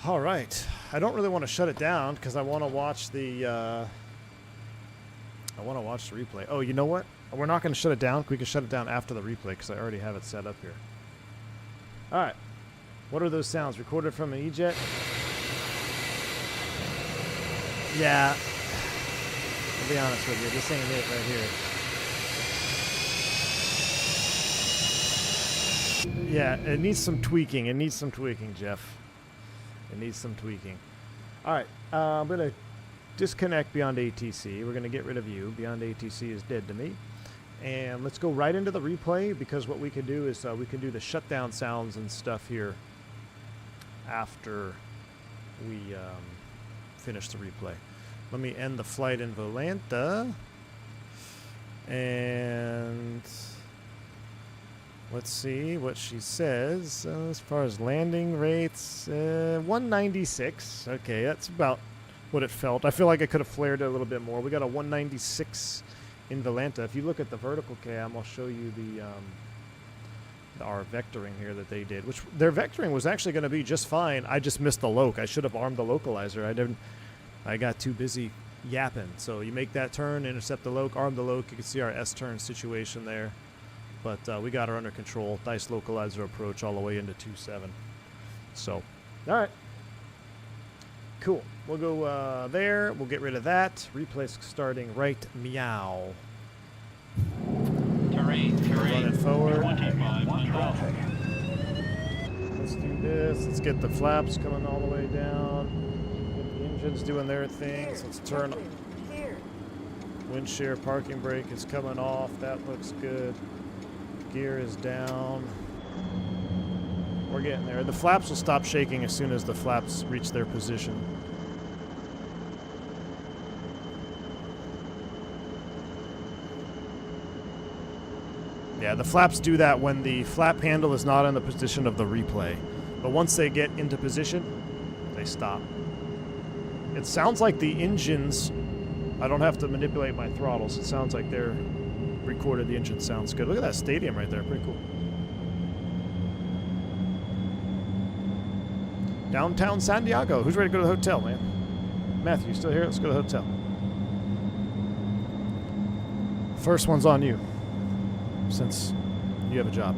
All right. I don't really want to shut it down because I want to watch the replay. Oh, you know what? We're not going to shut it down. We can shut it down after the replay because I already have it set up here. All right. What are those sounds? Recorded from an E-Jet? Yeah. I'll be honest with you. This ain't it right here. Yeah, it needs some tweaking. It needs some tweaking, Jeff. It needs some tweaking. All right. I'm going to disconnect Beyond ATC. We're going to get rid of you. Beyond ATC is dead to me. And let's go right into the replay because what we can do is we can do the shutdown sounds and stuff here after we finish the replay. Let me end the flight in Volanta. And let's see what she says. As far as landing rates, 196. Okay, that's about what it felt. I feel like I could have flared it a little bit more. We got a 196 in Volanta. If you look at the vertical cam, I'll show you our vectoring here that they did, which their vectoring was actually going to be just fine. I just missed the loc. I should have armed the localizer. I got too busy yapping. So you make that turn, intercept the loc, arm the loc. You can see our S-turn situation there. But we got her under control. Nice localizer approach all the way into 2.7. So, all right. Cool. We'll go there. We'll get rid of that. Replace starting right meow. Terrain, Run it forward. 2500. Let's do this. Let's get the flaps coming all the way down. Get the engines doing their things. Let's turn. Wind shear parking brake is coming off. That looks good. Gear is down. We're getting there. The flaps will stop shaking as soon as the flaps reach their position. Yeah, the flaps do that when the flap handle is not in the position of the replay. But once they get into position, they stop. It sounds like the engines, I don't have to manipulate my throttles. It sounds like they're recorded. The engine sounds good. Look at that stadium right there. Pretty cool. Downtown San Diego. Who's ready to go to the hotel, man? Matthew, you still here? Let's go to the hotel. First one's on you, since you have a job.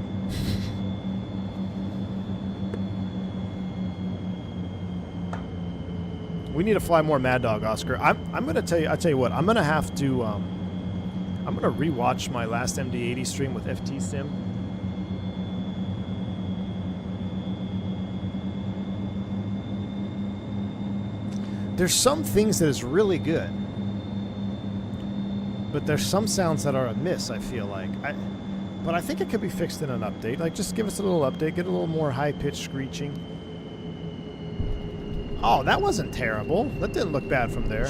We need to fly more Maddog, Oscar. I'm gonna tell you. I tell you what. I'm gonna have to. I'm gonna rewatch my last MD80 stream with FT Sim. There's some things that is really good, but there's some sounds that are amiss. I feel like. But I think it could be fixed in an update. Like, just give us a little update. Get a little more high-pitched screeching. Oh, that wasn't terrible. That didn't look bad from there.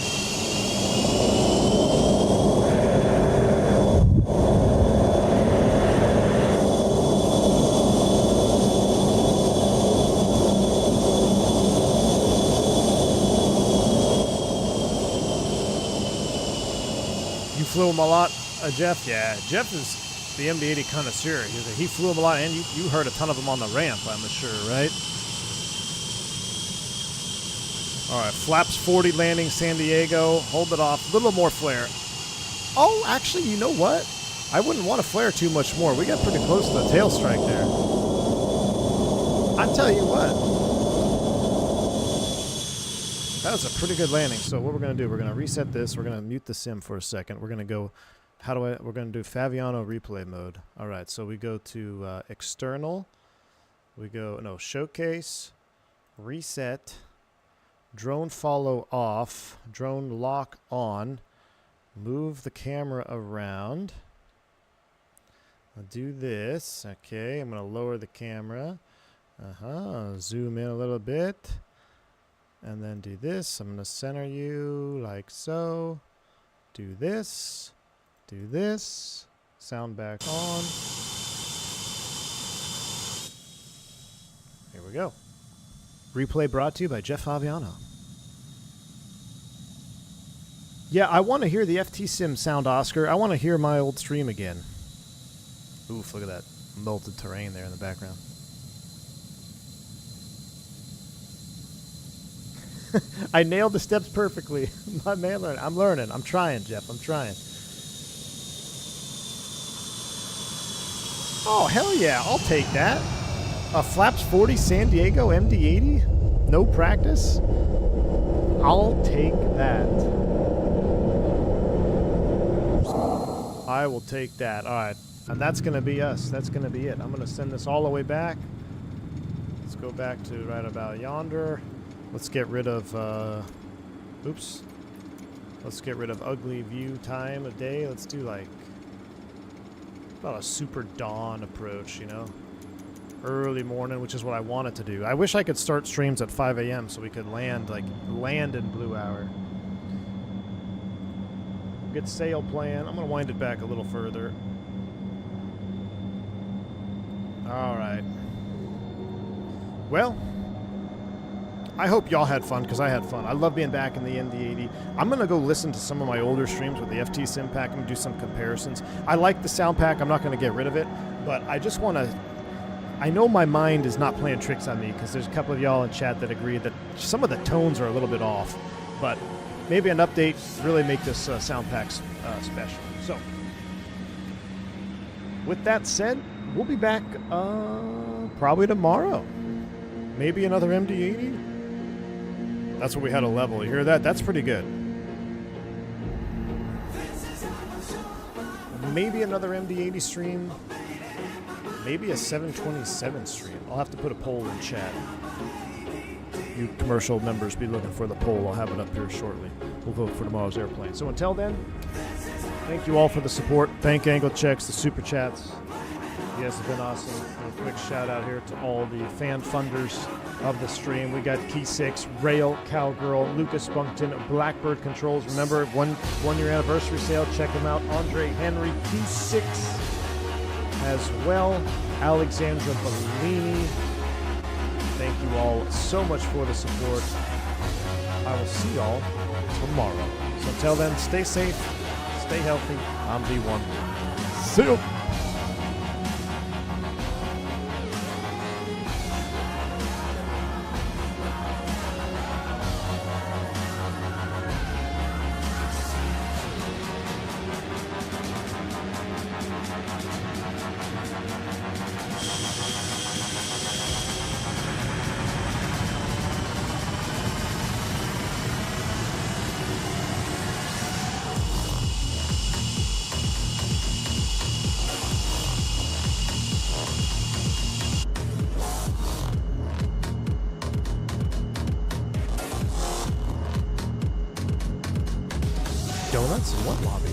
You flew him a lot, Jeff? Yeah, Jeff is the MD-80 connoisseur. He flew him a lot, and you heard a ton of them on the ramp, I'm sure, right? All right, flaps 40 landing San Diego. Hold it off. A little more flare. Oh, actually, you know what? I wouldn't want to flare too much more. We got pretty close to the tail strike there. I tell you what. That was a pretty good landing. So what we're going to do, we're going to reset this. We're going to mute the sim for a second. We're going to go, we're going to do Faviano replay mode. All right, so we go to external. We go, no, showcase, reset. Drone follow off, drone lock on, move the camera around. I'll do this. Okay, I'm going to lower the camera. Zoom in a little bit. And then do this. I'm going to center you like so. Do this. Do this. Sound back on. Here we go. Replay brought to you by Jeff Faviano. Yeah, I want to hear the FT Sim sound, Oscar. I want to hear my old stream again. Oof, look at that melted terrain there in the background. I nailed the steps perfectly. My man learned. I'm learning. I'm trying, Jeff. I'm trying. Oh, hell yeah. I'll take that. Flaps 40 San Diego MD-80? No practice? I'll take that. I will take that. All right. And that's going to be us. That's going to be it. I'm going to send this all the way back. Let's go back to right about yonder. Let's get rid of, oops. Let's get rid of ugly view time of day. Let's do like about a super dawn approach, you know? Early morning, which is what I wanted to do. I wish I could start streams at 5 a.m. so we could land in blue hour. Get sail plan. I'm going to wind it back a little further. All right. Well, I hope y'all had fun, because I had fun. I love being back in the MD-80. I'm going to go listen to some of my older streams with the FT Sim pack and do some comparisons. I like the sound pack. I'm not going to get rid of it, but I just want to... I know my mind is not playing tricks on me, because there's a couple of y'all in chat that agree that some of the tones are a little bit off, but maybe an update really make this sound pack special. So, with that said, we'll be back probably tomorrow. Maybe another MD-80. That's what we had a level. You hear that? That's pretty good. Maybe another MD-80 stream. Maybe a 727 stream. I'll have to put a poll in chat. You commercial members be looking for the poll. I'll have it up here shortly. We'll vote for tomorrow's airplane. So until then, thank you all for the support. Thank Angle Checks, the super chats. You guys have been awesome. And a quick shout out here to all the fan funders of the stream. We got Key 6, Rail, Cowgirl, Lucas Spunkton, Blackbird Controls. Remember, one year anniversary sale. Check them out. Andre Henry, Key 6 as well. Alexandra Bellini. Thank you all so much for the support. I will see y'all tomorrow. So until then, stay safe, stay healthy. I'm V1. See you. Donuts in what lobby?